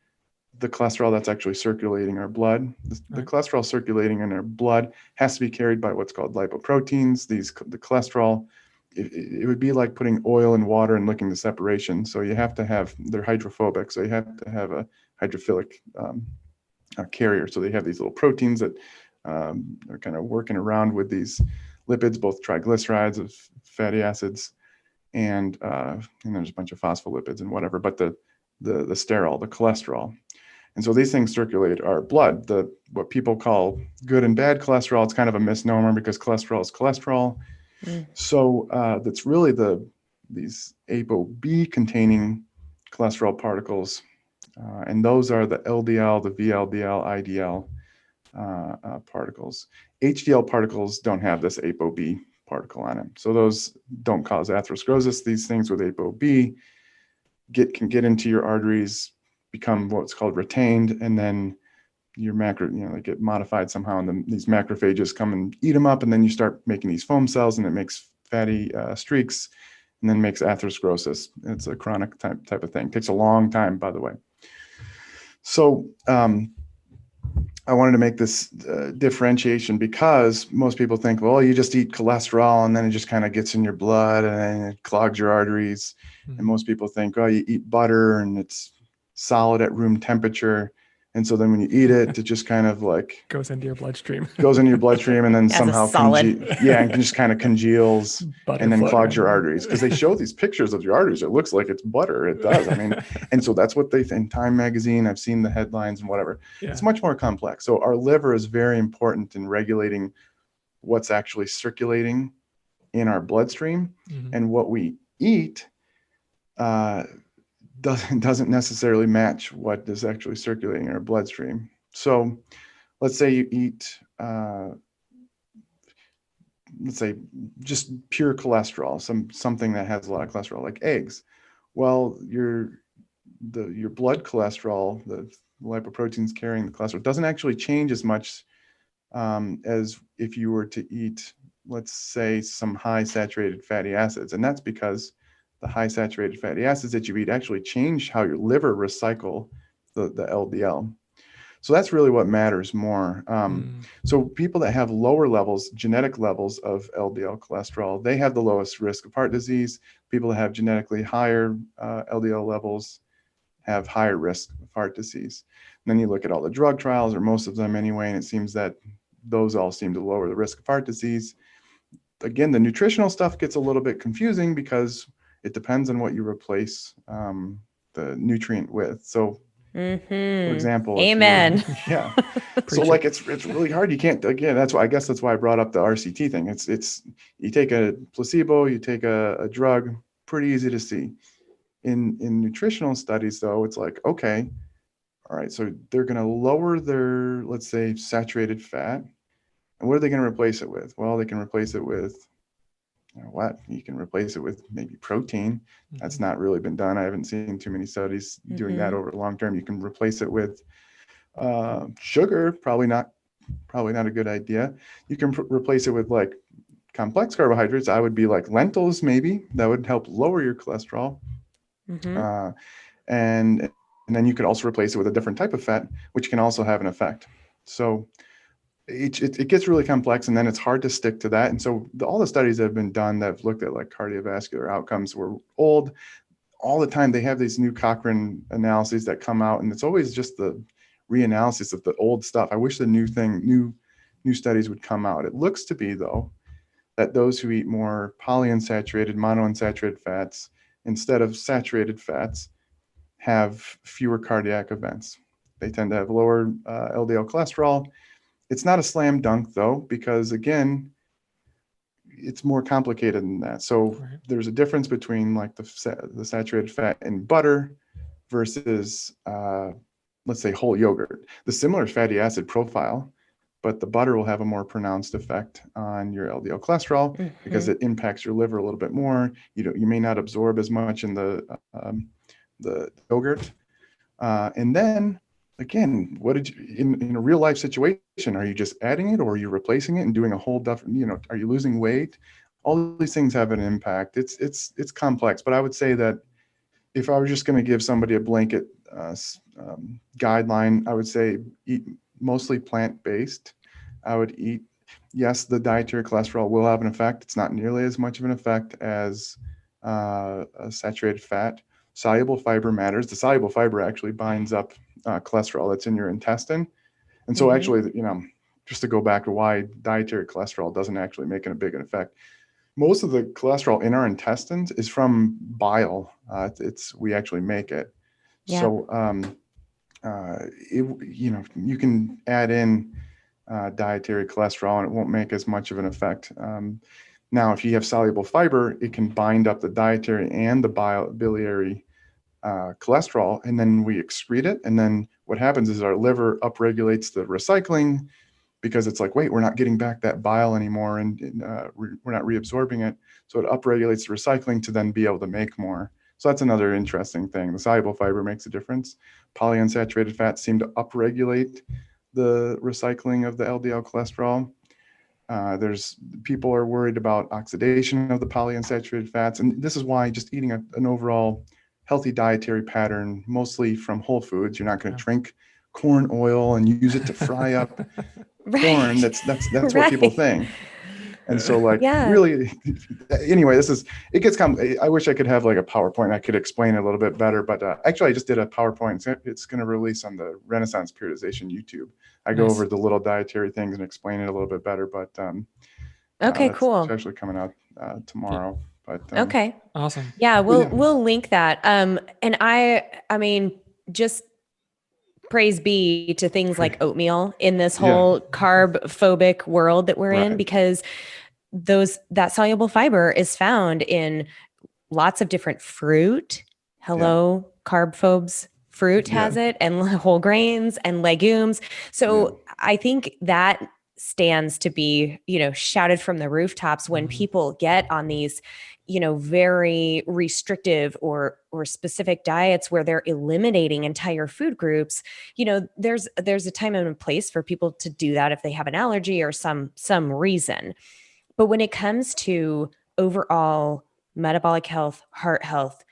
the cholesterol that's actually circulating our blood. The cholesterol circulating in our blood has to be carried by what's called lipoproteins. The cholesterol, it would be like putting oil in water and looking the separation. So you have to have, they're hydrophobic. So you have to have a hydrophilic carrier. So they have these little proteins that are kind of working around with these lipids, both triglycerides of fatty acids, and there's a bunch of phospholipids and whatever, but the sterol, the cholesterol. And so these things circulate our blood. What people call good and bad cholesterol, it's kind of a misnomer because cholesterol is cholesterol. So that's really these ApoB containing cholesterol particles And those are the LDL, the VLDL, IDL particles. HDL particles don't have this ApoB particle on them. So those don't cause atherosclerosis. These things with ApoB can get into your arteries, become what's called retained, and then your they get modified somehow, and then these macrophages come and eat them up, and then you start making these foam cells, and it makes fatty streaks, and then makes atherosclerosis. It's a chronic type of thing. It takes a long time, by the way. So I wanted to make this differentiation because most people think, well, you just eat cholesterol and then it just kind of gets in your blood and then it clogs your arteries. Mm-hmm. And most people think, oh, you eat butter and it's solid at room temperature. And so then when you eat it, it just kind of like goes into your bloodstream, and then somehow and just kind of congeals butter and then clogs your around. Arteries. Because they show these pictures of your arteries. It looks like it's butter. It does. I mean, and so that's what in Time magazine, I've seen the headlines and whatever. Yeah. It's much more complex. So our liver is very important in regulating what's actually circulating in our bloodstream, mm-hmm. and what we eat doesn't necessarily match what is actually circulating in our bloodstream. So let's say you eat, let's say just pure cholesterol, something that has a lot of cholesterol, like eggs. Well, your blood cholesterol, the lipoproteins carrying the cholesterol, doesn't actually change as much as if you were to eat, let's say, some high saturated fatty acids. And that's because the high saturated fatty acids that you eat actually change how your liver recycle the LDL. So that's really what matters more. So people that have lower levels, genetic levels of LDL cholesterol, they have the lowest risk of heart disease. People that have genetically higher LDL levels have higher risk of heart disease. And then you look at all the drug trials, or most of them anyway, and it seems that those all seem to lower the risk of heart disease. Again, the nutritional stuff gets a little bit confusing because it depends on what you replace the nutrient with. So, mm-hmm. For example, amen. So like it's really hard. You can't, again, that's why I brought up the RCT thing. It's you take a placebo, you take a drug, pretty easy to see. In nutritional studies though, it's like, okay, all right, so they're going to lower their, let's say, saturated fat. And what are they going to replace it with? Well, they can replace it with, you can replace it with maybe protein. Mm-hmm. That's not really been done. I haven't seen too many studies doing that over the long term. You can replace it with sugar, probably not a good idea. You can replace it with like complex carbohydrates. I would be like lentils, maybe. That would help lower your cholesterol. Mm-hmm. And then you could also replace it with a different type of fat, which can also have an effect. So it gets really complex, and then it's hard to stick to that. And so all the studies that have been done that have looked at like cardiovascular outcomes were old. All the time they have these new Cochrane analyses that come out, and it's always just the reanalysis of the old stuff. I wish the new studies would come out. It looks to be, though, that those who eat more polyunsaturated, monounsaturated fats instead of saturated fats have fewer cardiac events. They tend to have lower LDL cholesterol. It's not a slam dunk, though, because, again, it's more complicated than that. So there's a difference between like the saturated fat in butter versus, let's say, whole yogurt. The similar fatty acid profile, but the butter will have a more pronounced effect on your LDL cholesterol because it impacts your liver a little bit more. You may not absorb as much in the yogurt. And then, again, what did you, in a real life situation, are you just adding it, or are you replacing it and doing a whole different, are you losing weight? All these things have an impact. It's complex, but I would say that if I was just going to give somebody a blanket guideline, I would say eat mostly plant-based. I would eat, yes, the dietary cholesterol will have an effect. It's not nearly as much of an effect as a saturated fat. Soluble fiber matters. The soluble fiber actually binds up cholesterol that's in your intestine. And so actually, just to go back to why dietary cholesterol doesn't actually make a big effect. Most of the cholesterol in our intestines is from bile. We actually make it. Yeah. So, you can add in dietary cholesterol and it won't make as much of an effect. Now, if you have soluble fiber, it can bind up the dietary and the biliary cholesterol, and then we excrete it. And then what happens is our liver upregulates the recycling, because it's like, wait, we're not getting back that bile anymore, and we're not reabsorbing it. So it upregulates the recycling to then be able to make more. So that's another interesting thing. The soluble fiber makes a difference. Polyunsaturated fats seem to upregulate the recycling of the LDL cholesterol. There's people are worried about oxidation of the polyunsaturated fats. And this is why just eating an overall healthy dietary pattern, mostly from whole foods. You're not going to drink corn oil and use it to fry up corn. That's what people think. And so really, anyway, it gets I wish I could have like a PowerPoint. I could explain it a little bit better, but actually I just did a PowerPoint. It's going to release on the Renaissance Periodization YouTube. I go over the little dietary things and explain it a little bit better, but okay, cool. It's actually coming out tomorrow, but okay. Awesome. Yeah. We'll link that. And I mean, just praise be to things like oatmeal in this whole carb phobic world that we're in, because that soluble fiber is found in lots of different fruit. Hello, carb phobes. Fruit has it, and whole grains and legumes. So I think that stands to be, shouted from the rooftops when people get on these, very restrictive or specific diets where they're eliminating entire food groups. There's a time and a place for people to do that if they have an allergy or some reason. But when it comes to overall metabolic health, heart health,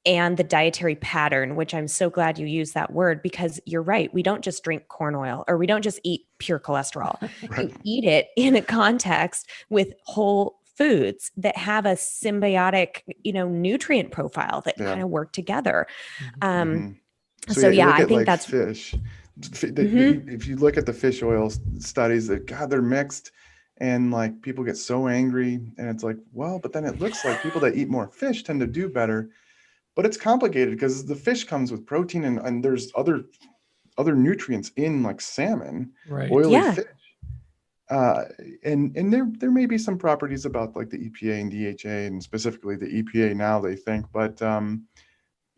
and the dietary pattern, which I'm so glad you used that word, because you're right. We don't just drink corn oil, or we don't just eat pure cholesterol. You eat it in a context with whole foods that have a symbiotic, nutrient profile that kind of work together. So I think that's fish. If you look at the fish oil studies, they're mixed. And like people get so angry, and it's like, well, but then it looks like people that eat more fish tend to do better. But it's complicated because the fish comes with protein, and there's other nutrients in like salmon, oily fish. And there may be some properties about like the EPA and DHA, and specifically the EPA now, they think, but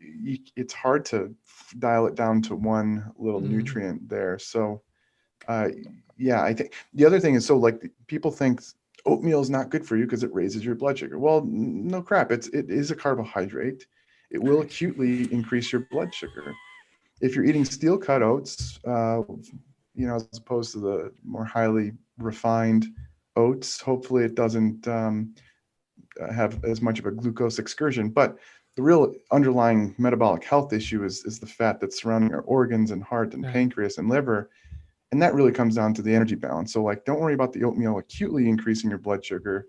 it's hard to dial it down to one little nutrient there. So I think the other thing is, so like people think oatmeal is not good for you because it raises your blood sugar. Well, no crap. It is a carbohydrate. It will acutely increase your blood sugar. If you're eating steel cut oats, as opposed to the more highly refined oats, hopefully it doesn't have as much of a glucose excursion. But the real underlying metabolic health issue is the fat that's surrounding our organs and heart and pancreas and liver. And that really comes down to the energy balance. So like, don't worry about the oatmeal acutely increasing your blood sugar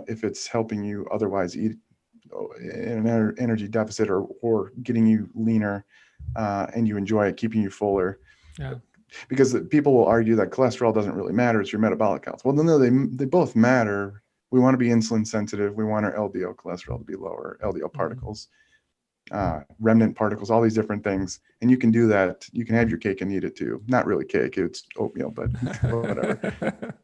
if it's helping you otherwise eat in an energy deficit or getting you leaner and you enjoy it, keeping you fuller. Because people will argue that cholesterol doesn't really matter. It's your metabolic health. Well, no, they both matter. We want to be insulin sensitive. We want our LDL cholesterol to be lower, LDL particles, remnant particles, all these different things. And you can do that. You can have your cake and eat it too. Not really cake, it's oatmeal, but whatever.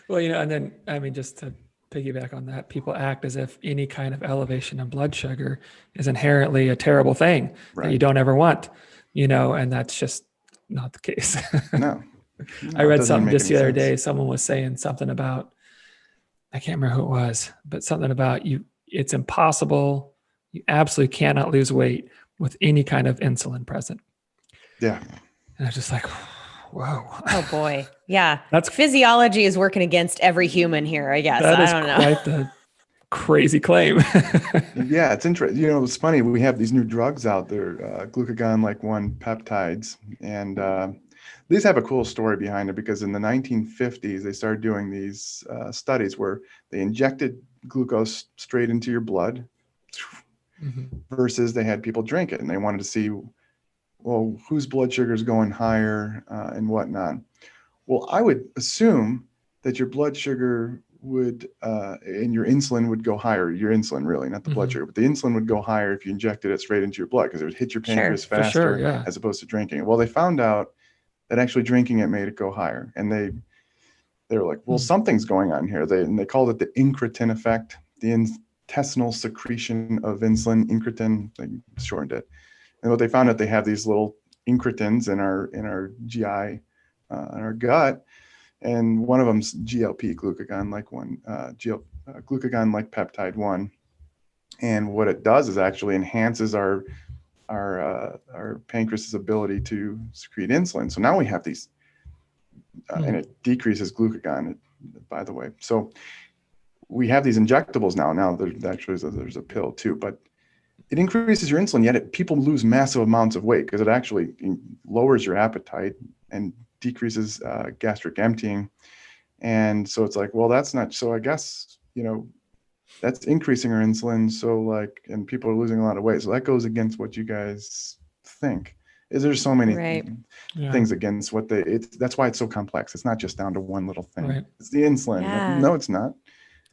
Well, and then, I mean, just to piggyback on that, people act as if any kind of elevation in blood sugar is inherently a terrible thing that you don't ever want, and that's just not the case. No, I read something just the other day. Someone was saying something about, I can't remember who it was, but something about it's impossible. You absolutely cannot lose weight with any kind of insulin present. Yeah. And I was just like, whoa. Oh boy. Yeah. That's physiology is working against every human here, I guess. That I is don't know. Quite the crazy claim. Yeah, it's interesting. It's funny. We have these new drugs out there, glucagon-like 1 peptides, and these have a cool story behind it, because in the 1950s, they started doing these studies where they injected glucose straight into your blood versus they had people drink it. And they wanted to see, well, whose blood sugar is going higher and whatnot. Well, I would assume that your blood sugar would, and your insulin would go higher. Your insulin, really, not the blood sugar, but the insulin would go higher if you injected it straight into your blood, because it would hit your pancreas faster as opposed to drinking it. Well, they found out that actually drinking it made it go higher. And they were like, well, something's going on here. They called it the incretin effect. The intestinal secretion of insulin, incretin, they shortened it. And what they found out, they have these little incretins in our GI, in our gut, and one of them's GLP, glucagon-like peptide 1. And what it does is actually enhances our pancreas's ability to secrete insulin. So now we have these, and it decreases glucagon, by the way. So we have these injectables now. Now there's a pill too, but it increases your insulin, yet people lose massive amounts of weight because it actually lowers your appetite and decreases gastric emptying. And so it's like, well, that's not, so I guess, that's increasing our insulin. So like, and people are losing a lot of weight. So that goes against what you guys think. There's so many things against what that's why it's so complex. It's not just down to one little thing. Right. It's the insulin. Yeah. No, it's not.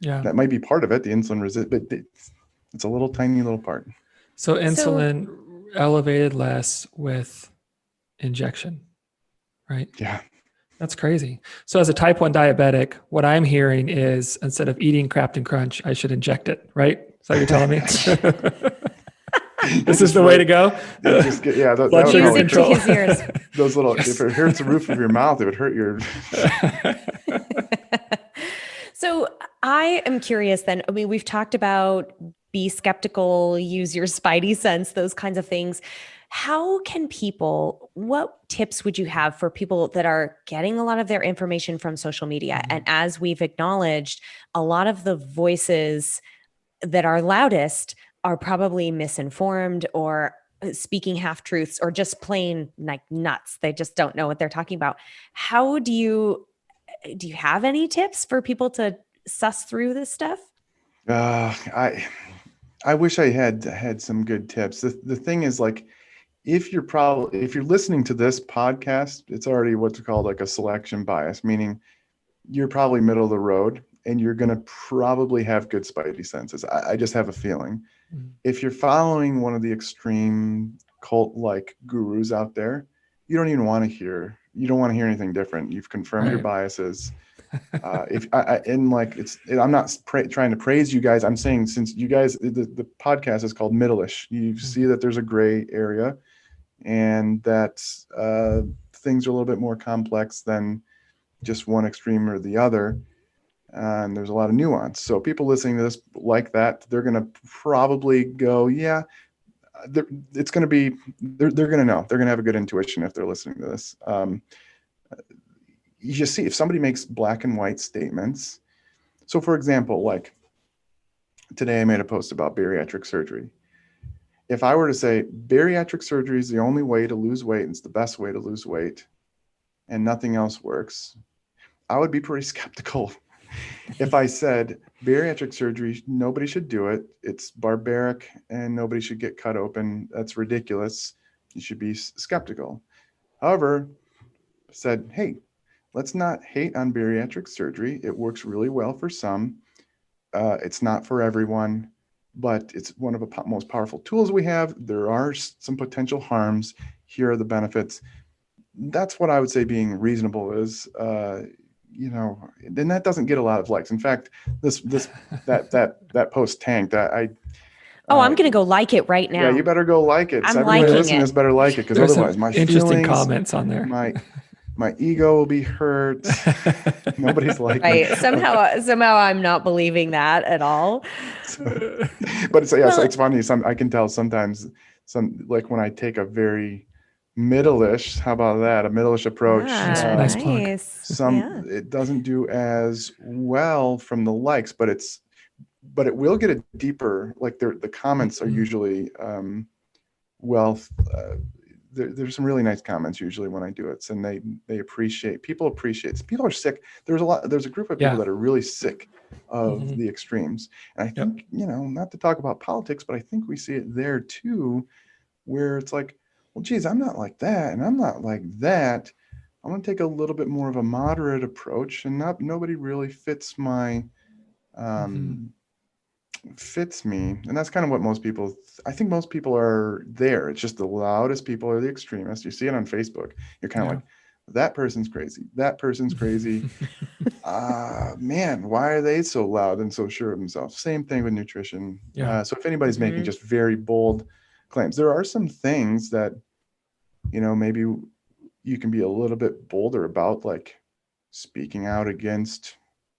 Yeah. That might be part of it, the insulin resist, but it's a little tiny little part. So insulin elevated less with injection, right? Yeah. That's crazy. So as a type 1 diabetic, what I'm hearing is instead of eating Crafton Crunch, I should inject it, right? Is that what you're telling me? This is the way to go? Just get, blood sugar control. Those little, if it hurts the roof of your mouth, it would hurt your... So I am curious then, I mean, we've talked about be skeptical, use your spidey sense, those kinds of things. How can what tips would you have for people that are getting a lot of their information from social media? Mm-hmm. And as we've acknowledged, a lot of the voices that are loudest are probably misinformed or speaking half truths or just plain like nuts. They just don't know what they're talking about. How do you have any tips for people to suss through this stuff? I wish I had some good tips. The thing is, like, if you're listening to this podcast, it's already what's called like a selection bias, meaning you're probably middle of the road and you're going to probably have good spidey senses. I just have a feeling. Mm-hmm. If you're following one of the extreme cult-like gurus out there, you don't want to hear anything different. You've confirmed your biases. I'm not trying to praise you guys. I'm saying, since you guys, the podcast is called Middleish, you see that there's a gray area and that things are a little bit more complex than just one extreme or the other. And there's a lot of nuance. So people listening to this like that, they're going to probably go, yeah, it's going to be, they're going to know, they're going to have a good intuition if they're listening to this. You just see if somebody makes black and white statements. So for example, like today I made a post about bariatric surgery. If I were to say bariatric surgery is the only way to lose weight and it's the best way to lose weight and nothing else works, I would be pretty skeptical. If I said bariatric surgery, nobody should do it, it's barbaric and nobody should get cut open, that's ridiculous, you should be skeptical. However, I said, hey, let's not hate on bariatric surgery. It works really well for some. It's not for everyone, but it's one of the most powerful tools we have. There are some potential harms. Here are the benefits. That's what I would say being reasonable is, then that doesn't get a lot of likes. In fact, that post tanked. I'm going to go like it right now. Yeah, you better go like it. I'm Everybody liking listening it. This better like it, because otherwise my interesting comments on there. My ego will be hurt. Nobody's like right. Somehow I'm not believing that at all. But it's funny. I can tell sometimes like when I take a very middleish, how about that? A middleish approach. Nice plug. It doesn't do as well from the likes, but it will get a deeper, like the comments are usually there's some really nice comments usually when I do it, and people appreciate. People are sick. There's a group of people that are really sick of the extremes, and I think not to talk about politics, but I think we see it there too, where it's like, well, geez, I'm not like that, and I'm not like that. I want to take a little bit more of a moderate approach, and nobody really fits my fits me. And that's kind of what I think most people are there. It's just the loudest people are the extremists. You see it on Facebook. You're kind of like, that person's crazy. That person's crazy. Man, why are they so loud and so sure of themselves? Same thing with nutrition. Yeah. So if anybody's making Mhm. just very bold claims, there are some things that, maybe you can be a little bit bolder about, like speaking out against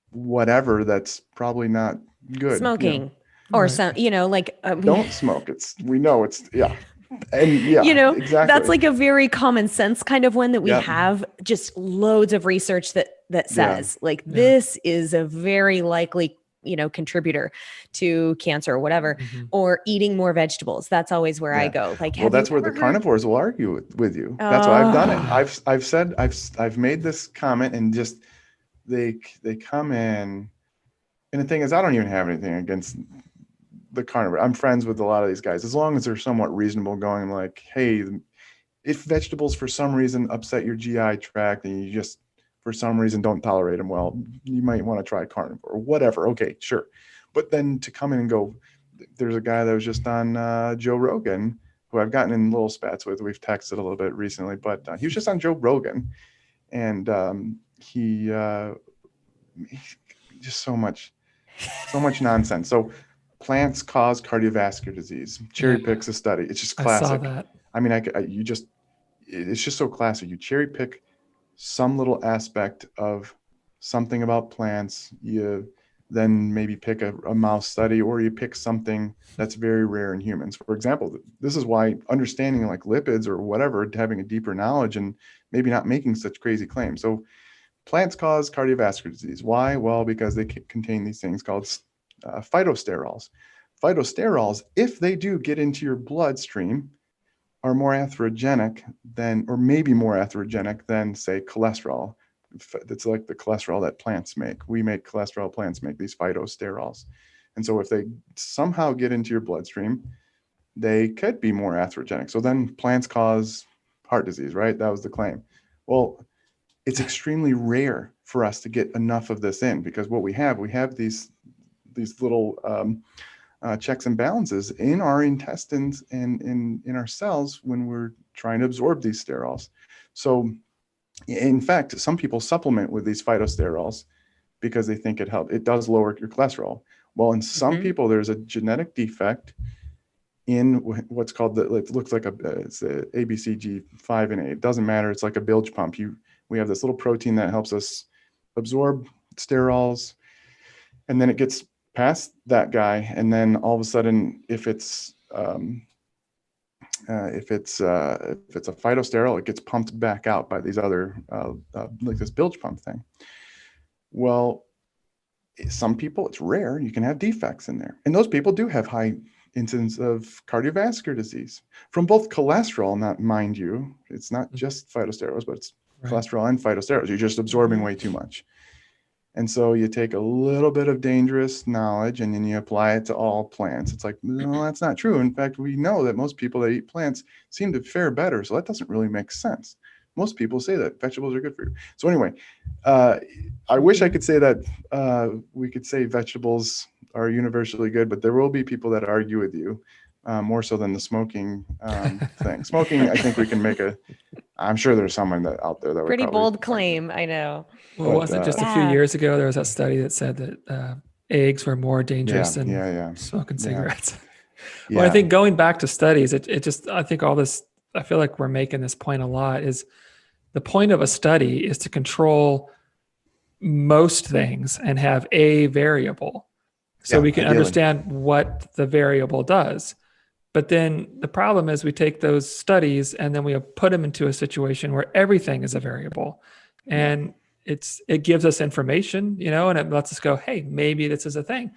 whatever that's probably not good. Smoking or Right. some, like, Don't smoke. We know it's, yeah. And yeah, that's exactly. like a very common sense kind of one that we Yeah. have just loads of research that Yeah. says like Yeah. this is a very likely contributor to cancer or whatever, Mhm. or eating more vegetables. That's always where I Yeah. go. Like, Well, have you that's where the ever heard? carnivores will argue with you. That's why I've done it. Oh, I've said I've made this comment, and just they come in, and the thing is, I don't even have anything against the carnivore. I'm friends with a lot of these guys, as long as they're somewhat reasonable going. I'm like, hey, if vegetables for some reason upset your GI tract and you just for some reason don't tolerate them well, you might want to try carnivore or whatever. Okay, sure. But then to come in and go, there's a guy that was just on Joe Rogan, who I've gotten in little spats with. We've texted a little bit recently, but he was just on Joe Rogan, and he just so much nonsense. So plants cause cardiovascular disease. Cherry Yeah. picks a study. It's just I saw classic. that. I mean, it's just so classic. You cherry pick some little aspect of something about plants. You then maybe pick a mouse study, or you pick something that's very rare in humans. For example, this is why understanding like lipids or whatever, having a deeper knowledge and maybe not making such crazy claims. So plants cause cardiovascular disease. Why? Well, because they contain these things called phytosterols. Phytosterols, if they do get into your bloodstream, are more atherogenic than, or maybe more atherogenic than, say, cholesterol. It's like the cholesterol that plants make. We make cholesterol, plants make these phytosterols. And so if they somehow get into your bloodstream, they could be more atherogenic. So then plants cause heart disease, right? That was the claim. Well, it's extremely rare for us to get enough of this in, because what we have these little checks and balances in our intestines and in our cells when we're trying to absorb these sterols. So in fact, some people supplement with these phytosterols because they think it does lower your cholesterol. Well, in some mhm. people, there's a genetic defect in what's called it looks like it's a ABCG5 and A. It doesn't matter. It's like a bilge pump. We have this little protein that helps us absorb sterols, and then it gets past that guy, and then all of a sudden, if it's a phytosterol, it gets pumped back out by these other like this bilge pump thing. Well, some people, it's rare, you can have defects in there, and those people do have high incidence of cardiovascular disease from both cholesterol, not mind you, it's not just phytosterols, but it's Right. cholesterol and phytosterols. You're just absorbing way too much. And so you take a little bit of dangerous knowledge and then you apply it to all plants. It's like, no, that's not true. In fact, we know that most people that eat plants seem to fare better. So that doesn't really make sense. Most people say that vegetables are good for you. So anyway, I wish I could say that we could say vegetables are universally good, but there will be people that argue with you more so than the smoking thing. Smoking, I think we can I'm sure there's someone that out there that would Pretty probably bold argue. claim, I know. Well, But, was it just a few Yeah. years ago? There was that study that said that eggs were more dangerous than yeah. smoking Yeah. cigarettes. Yeah. Well, I think going back to studies, it just, I think all this, I feel like we're making this point a lot, is the point of a study is to control most things and have a variable so Yeah, we can ideally. understand what the variable does. But then the problem is we take those studies and then we put them into a situation where everything is a variable, and it gives us information, and it lets us go, hey, maybe this is a thing.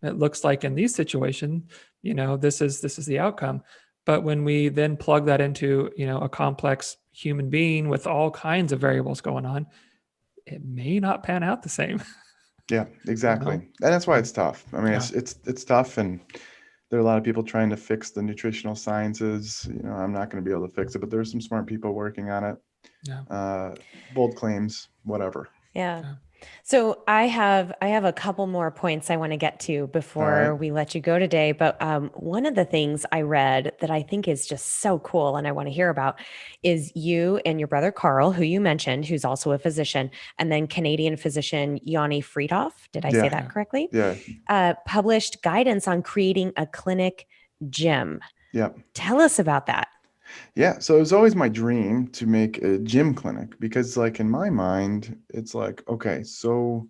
It looks like in these situations, this is the outcome. But when we then plug that into, a complex human being with all kinds of variables going on, it may not pan out the same. Yeah, exactly. And that's why it's tough. I mean, Yeah. it's tough, and there are a lot of people trying to fix the nutritional sciences. I'm not going to be able to fix it, but there's some smart people working on it. Yeah. Bold claims, whatever. Yeah. Yeah. So I have a couple more points I want to get to before right. we let you go today. But one of the things I read that I think is just so cool and I want to hear about is you and your brother Carl, who you mentioned, who's also a physician, and then Canadian physician Yanni Friedhoff. Did I say Yeah. that correctly? Yeah. Published guidance on creating a clinic gym. Yeah. Tell us about that. Yeah. So it was always my dream to make a gym clinic because, like, in my mind, it's like, okay, so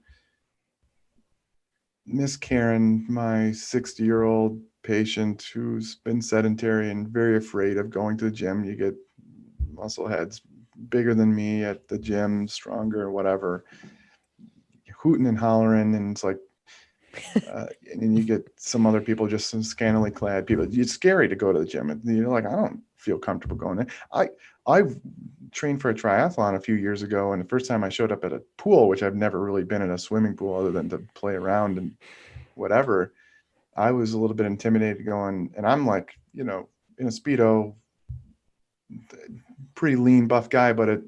Miss Karen, my 60-year-old patient who's been sedentary and very afraid of going to the gym, you get muscle heads bigger than me at the gym, stronger, whatever, hooting and hollering. And it's like, and you get some other people, just some scantily clad people. It's scary to go to the gym. And you're like, I don't feel comfortable going there. I've trained for a triathlon a few years ago, and the first time I showed up at a pool, which I've never really been in a swimming pool other than to play around and whatever, I was a little bit intimidated going, and I'm like, in a Speedo, pretty lean, buff guy, but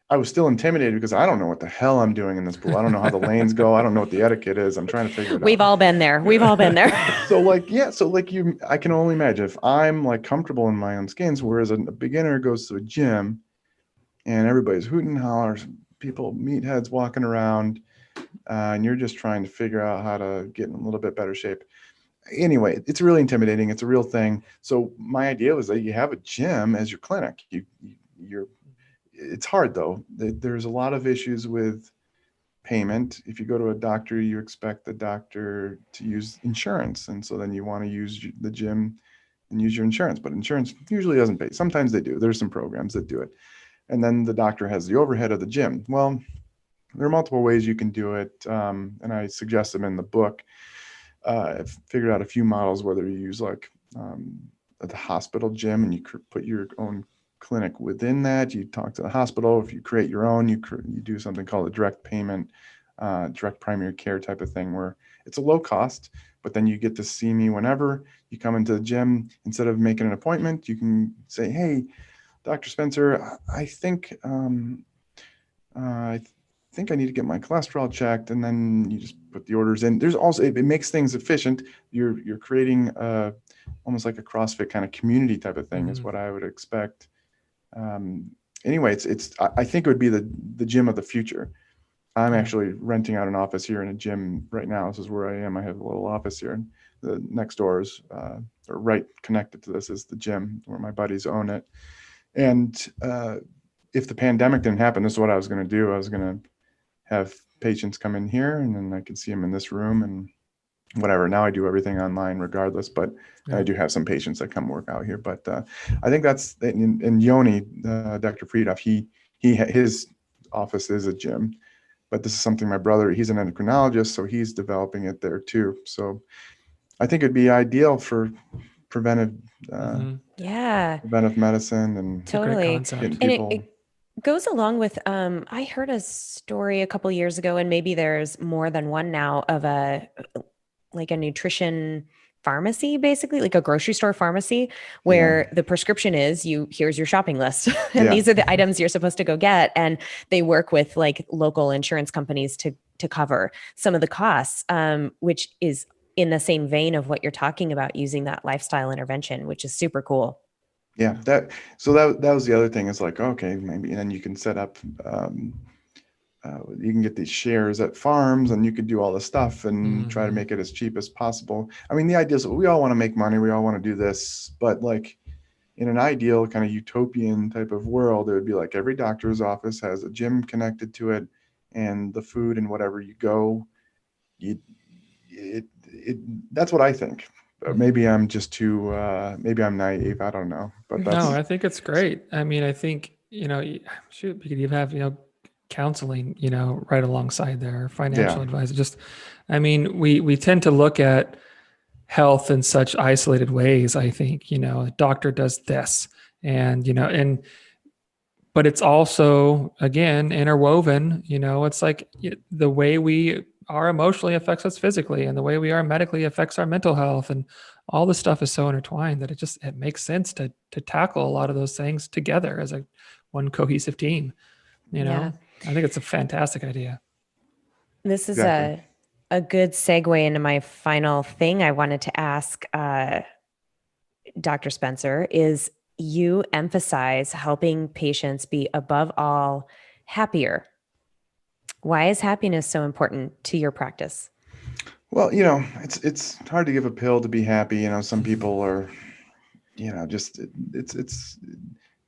I was still intimidated because I don't know what the hell I'm doing in this pool. I don't know how the lanes go. I don't know what the etiquette is. I'm trying to figure it out. We've all been there. We've all been there. I can only imagine if I'm like comfortable in my own skins, whereas a beginner goes to a gym and everybody's hooting and hollers, people, meatheads walking around, and you're just trying to figure out how to get in a little bit better shape. Anyway, it's really intimidating. It's a real thing. So my idea was that you have a gym as your clinic. It's hard though. There's a lot of issues with payment. If you go to a doctor, you expect the doctor to use insurance. And so then you want to use the gym and use your insurance, but insurance usually doesn't pay. Sometimes they do. There's some programs that do it. And then the doctor has the overhead of the gym. Well, there are multiple ways you can do it. And I suggest them in the book. I've figured out a few models, whether you use like the hospital gym and you put your own clinic within that. You talk to the hospital. If you create your own, you do something called a direct payment, direct primary care type of thing, where it's a low cost, but then you get to see me whenever you come into the gym. Instead of making an appointment, you can say, hey, Dr. Spencer, I think I need to get my cholesterol checked, and then you just put the orders in. There's also, it makes things efficient. You're creating almost like a CrossFit kind of community type of thing, is what I would expect. Anyway, I think it would be the gym of the future. I'm actually renting out an office here in a gym right now. This is where I am. I have a little office here, and the next door is, or right connected to this is the gym where my buddies own it. And if the pandemic didn't happen, this is what I was going to do. I was going to have patients come in here, and then I could see them in this room and whatever. Now I do everything online regardless, but I do have some patients that come work out here. But I think that's, and Yoni, Dr. Friedhoff, his office is a gym, but this is something my brother, he's an endocrinologist, so he's developing it there too. So I think it'd be ideal for preventive medicine and totally. getting And people. it goes along with, I heard a story a couple years ago, and maybe there's more than one now, of a nutrition pharmacy, basically like a grocery store pharmacy, where the prescription is here's your shopping list and these are the items you're supposed to go get. And they work with like local insurance companies to cover some of the costs, which is in the same vein of what you're talking about, using that lifestyle intervention, which is super cool. Yeah, that was the other thing. Is like, okay, maybe, and then you can set up, you can get these shares at farms, and you could do all this stuff and try to make it as cheap as possible. I mean, the idea is we all want to make money, we all want to do this, but like in an ideal kind of utopian type of world, it would be like every doctor's office has a gym connected to it, and the food and whatever you go, that's what I think. Maybe I'm just too, maybe I'm naive. I don't know, but no, I think it's great. I mean, I think, shoot, you could even have, counseling, right alongside there, financial advice. Just, I mean, we tend to look at health in such isolated ways. I think, a doctor does this and, but it's also, again, interwoven, it's like the way we are emotionally affects us physically, and the way we are medically affects our mental health, and all this stuff is so intertwined that it makes sense to tackle a lot of those things together as one cohesive team. I think it's a fantastic idea. This is Exactly. a good segue into my final thing I wanted to ask Dr. Spencer is you emphasize helping patients be above all happier. Why is happiness so important to your practice? Well, it's hard to give a pill to be happy. Some people are, just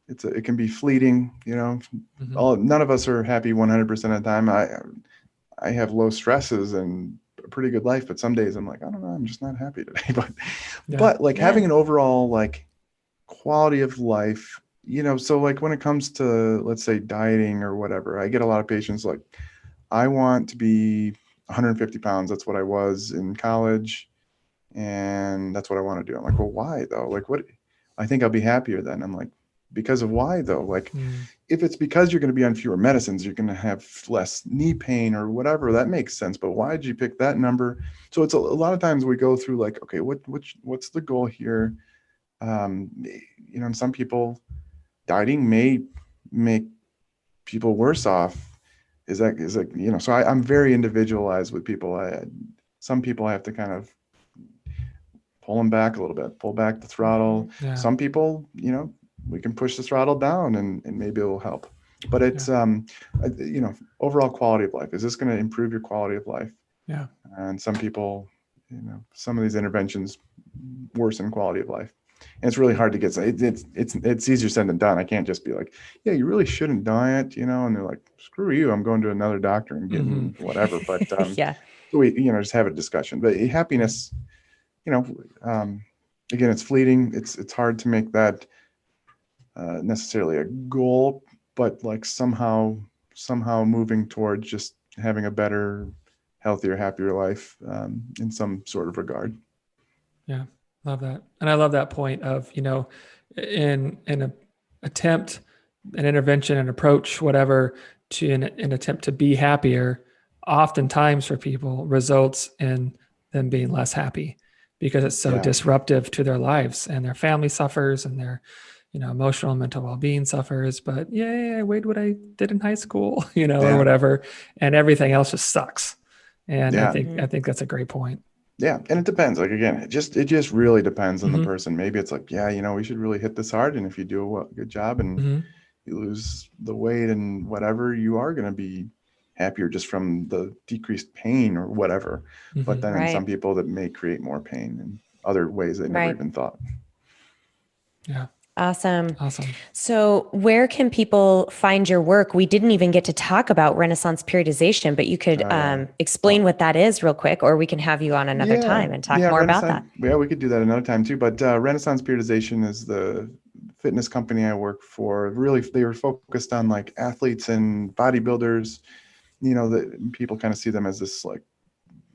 it can be fleeting. None of us are happy 100% of the time. I have low stresses and a pretty good life, but some days I'm like, I don't know, I'm just not happy today. But like having an overall like quality of life, so like when it comes to, let's say, dieting or whatever, I get a lot of patients like, I want to be 150 pounds. That's what I was in college. And that's what I want to do. I'm like, well, why though? Like, what? I think I'll be happier then. I'm like, because of why though? Like, if it's because you're going to be on fewer medicines, you're going to have less knee pain or whatever, that makes sense. But why did you pick that number? So it's a lot of times we go through like, okay, what's the goal here? And some people, dieting may make people worse off. Is that, so I'm very individualized with people. Some people I have to kind of pull them back a little bit, pull back the throttle. Yeah. Some people, we can push the throttle down and maybe it will help. But it's, overall quality of life. Is this going to improve your quality of life? Yeah. And some people, some of these interventions worsen quality of life. And it's really hard to get. It's easier said than done. I can't just be like, yeah, you really shouldn't diet, and they're like, screw you, I'm going to another doctor and getting whatever. But yeah. So we, just have a discussion. But happiness, again, it's fleeting. It's hard to make that necessarily a goal, but like somehow moving towards just having a better, healthier, happier life in some sort of regard. Yeah. Love that. And I love that point of, in an attempt, an intervention, an approach, whatever, to an attempt to be happier, oftentimes for people results in them being less happy because it's so disruptive to their lives, and their family suffers, and their, emotional and mental well-being suffers. But yay, I weighed what I did in high school, or whatever, and everything else just sucks. And I think that's a great point. Yeah. And it depends. Like, again, it just really depends on the person. Maybe it's like, we should really hit this hard. And if you do a good job and you lose the weight and whatever, you are going to be happier just from the decreased pain or whatever. But then in some people that may create more pain in other ways they never even thought. Yeah. Awesome. So where can people find your work? We didn't even get to talk about Renaissance periodization, but you could explain what that is real quick, or we can have you on another time and talk more about that. Yeah, we could do that another time too. But Renaissance periodization is the fitness company I work for. Really, they were focused on like athletes and bodybuilders. That people kind of see them as this like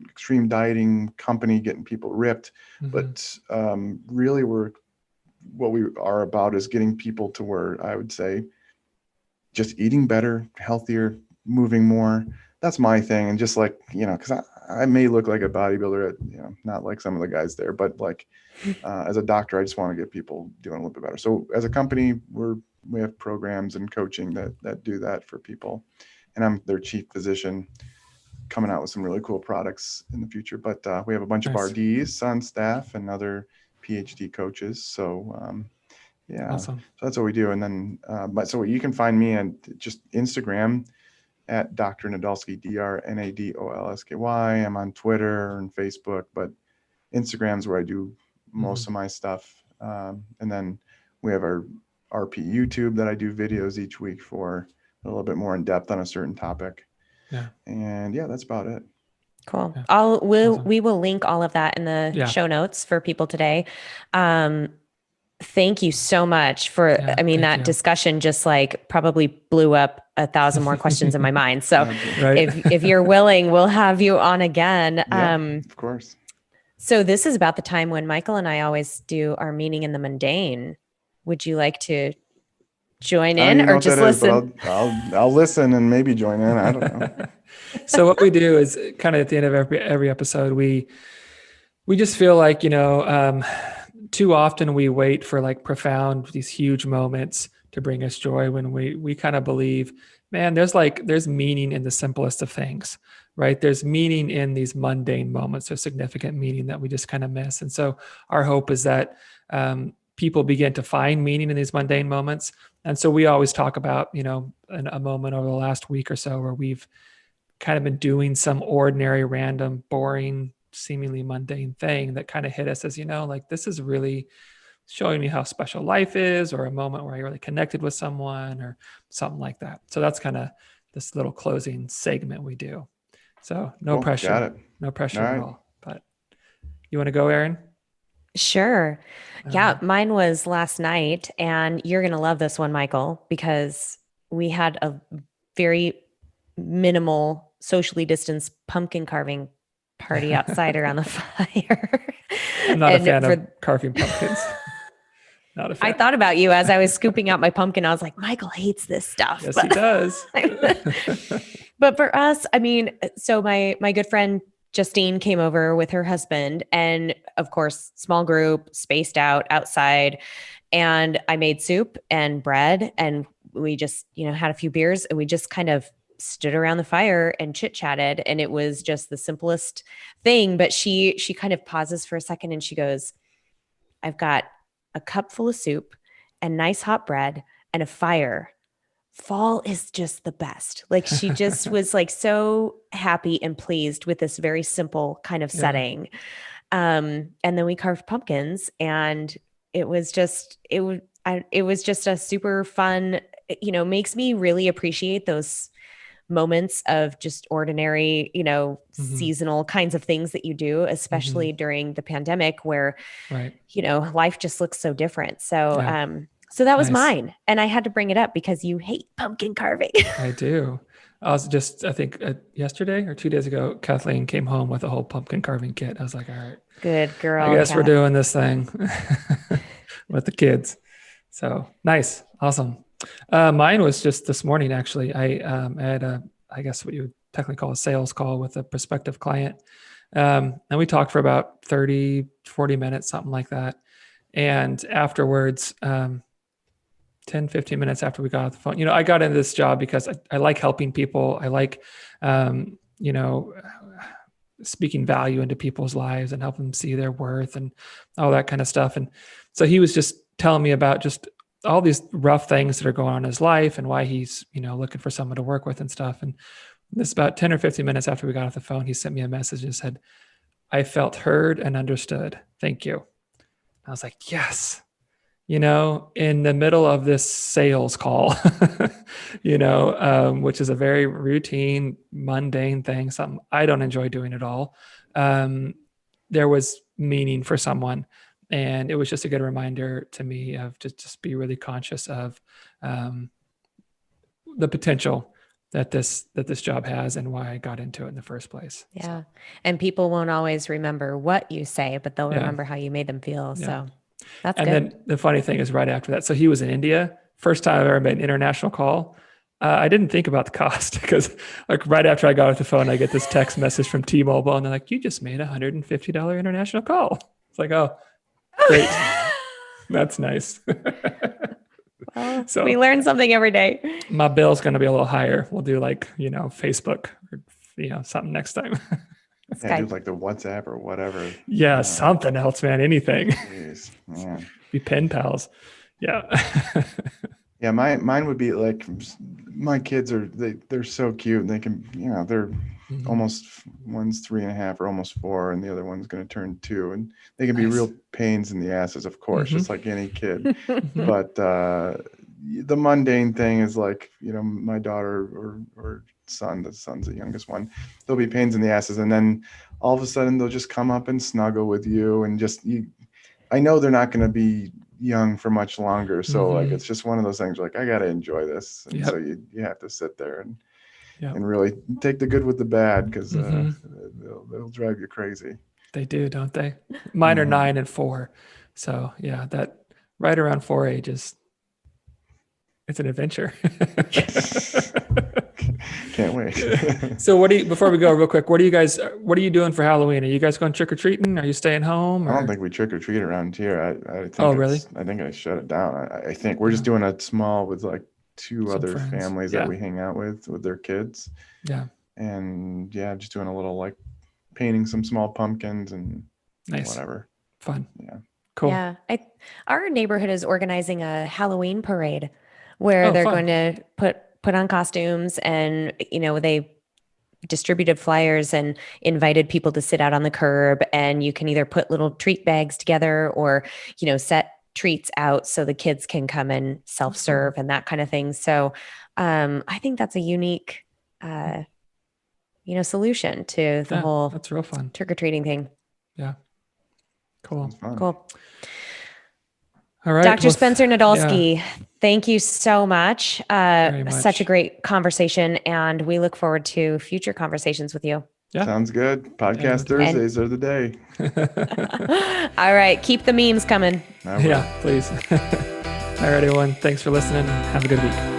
extreme dieting company getting people ripped. But really what we are about is getting people to where I would say just eating better, healthier, moving more. That's my thing. And just like, because I may look like a bodybuilder, not like some of the guys there, but like as a doctor, I just want to get people doing a little bit better. So as a company, we have programs and coaching that do that for people. And I'm their chief physician, coming out with some really cool products in the future. But we have a bunch of RDs on staff and other PhD coaches. So Awesome. So that's what we do. And then, so you can find me on just Instagram at Dr. Nadolsky, DrNadolsky. I'm on Twitter and Facebook, but Instagram's where I do most of my stuff. And then we have our RP YouTube that I do videos each week for a little bit more in depth on a certain topic. Yeah. And that's about it. Cool. We will link all of that in the show notes for people today. Thank you so much for, that discussion just like probably blew up 1,000 more questions in my mind. So if you're willing, we'll have you on again. Of course. So this is about the time when Michael and I always do our meaning in the mundane. Would you like to join in or just listen? I'll listen and maybe join in. I don't know. So what we do is kind of at the end of every episode, we just feel like, too often we wait for like profound, these huge moments to bring us joy when we kind of believe, man, there's meaning in the simplest of things. right? There's meaning in these mundane moments. There's significant meaning that we just kind of miss. And so our hope is that people begin to find meaning in these mundane moments. And so we always talk about, a moment over the last week or so where we've kind of been doing some ordinary, random, boring, seemingly mundane thing that kind of hit us as, like, this is really showing me how special life is, or a moment where I really connected with someone or something like that. So that's kind of this little closing segment we do. So no Cool. pressure, Got it. no pressure All at right. all. But you want to go, Erin? Sure. Yeah, mine was last night, and you're going to love this one, Michael, because we had a very minimal, socially distanced pumpkin carving party outside around the fire. I'm not a fan of carving pumpkins. Not a fan. I thought about you as I was scooping out my pumpkin. I was like, Michael hates this stuff. Yes, he does. But for us, I mean, so my good friend Justine came over with her husband, and of course, small group, spaced out outside. And I made soup and bread, and we just, had a few beers, and we just kind of stood around the fire and chit chatted. And it was just the simplest thing. But she kind of pauses for a second, and she goes, I've got a cup full of soup and nice hot bread and a fire. Fall is just the best. Like, she just was like so happy and pleased with this very simple kind of setting. And then we carved pumpkins, and it was just a super fun, makes me really appreciate those moments of just ordinary, seasonal kinds of things that you do, especially during the pandemic where, life just looks so different. So, so that was mine. And I had to bring it up because you hate pumpkin carving. I do. I think yesterday or 2 days ago, Kathleen came home with a whole pumpkin carving kit. I was like, all right, good girl. I guess we're doing this thing with the kids. So nice. Awesome. Mine was just this morning, actually. I had I guess what you would technically call a sales call with a prospective client. And we talked for about 30, 40 minutes, something like that. And afterwards, 10, 15 minutes after we got off the phone, I got into this job because I like helping people. I like, speaking value into people's lives and helping them see their worth and all that kind of stuff. And so he was just telling me about just all these rough things that are going on in his life and why he's, looking for someone to work with and stuff. And this about 10 or 15 minutes after we got off the phone, he sent me a message and said, I felt heard and understood. Thank you. I was like, yes, in the middle of this sales call, which is a very routine, mundane thing, something I don't enjoy doing at all. There was meaning for someone. And it was just a good reminder to me of just be really conscious of the potential that this job has and why I got into it in the first place. Yeah. So. And people won't always remember what you say, but they'll remember how you made them feel. Yeah. So that's good. And then the funny thing is right after that, so he was in India, first time I've ever made an international call. I didn't think about the cost because like right after I got off the phone, I get this text message from T-Mobile and they're like, you just made $150 international call. It's like, oh, great. That's nice. Well, so we learn something every day. My bill's going to be a little higher. We'll do like, Facebook or, something next time. Yeah, do like the WhatsApp or whatever. Yeah, something else, man. Anything. Jeez, man. Be pen pals. Yeah. Yeah, mine would be like my kids they're so cute and they can, they're almost, one's 3.5 or almost 4 and the other one's going to turn 2 and they can be real pains in the asses, of course, just like any kid. But the mundane thing is like, my daughter or son, the son's the youngest one, there'll be pains in the asses and then all of a sudden they'll just come up and snuggle with you and just I know they're not going to be young for much longer, so like it's just one of those things like I got to enjoy this, and so you have to sit there and really take the good with the bad because they'll drive you crazy. They do, don't they? Mine are 9 and 4, so yeah, that right around 4 ages, it's an adventure. Can't wait. So before we go real quick, what are you doing for Halloween? Are you guys going trick-or-treating? Are you staying home? Or? I don't think we trick-or-treat around here. I think really? I think I shut it down. I think we're just doing a small with like 2 other families that we hang out with their kids. Yeah. and yeah, just doing a little like painting some small pumpkins and Nice. whatever. Fun. Yeah. Cool. Yeah. Our neighborhood is organizing a Halloween parade where they're fun. going to put on costumes, and, they distributed flyers and invited people to sit out on the curb, and you can either put little treat bags together or, set treats out so the kids can come and self-serve and that kind of thing. So I think that's a unique, solution to the whole That's real fun. trick-or-treating thing. Yeah. Cool. Cool. All right. Dr. Spencer Nadolsky, yeah. thank you so much. Very much. Such a great conversation, and we look forward to future conversations with you. Yeah. Sounds good. Podcast Thursdays are the day. All right. Keep the memes coming. Yeah, please. All right, everyone. Thanks for listening. Have a good week.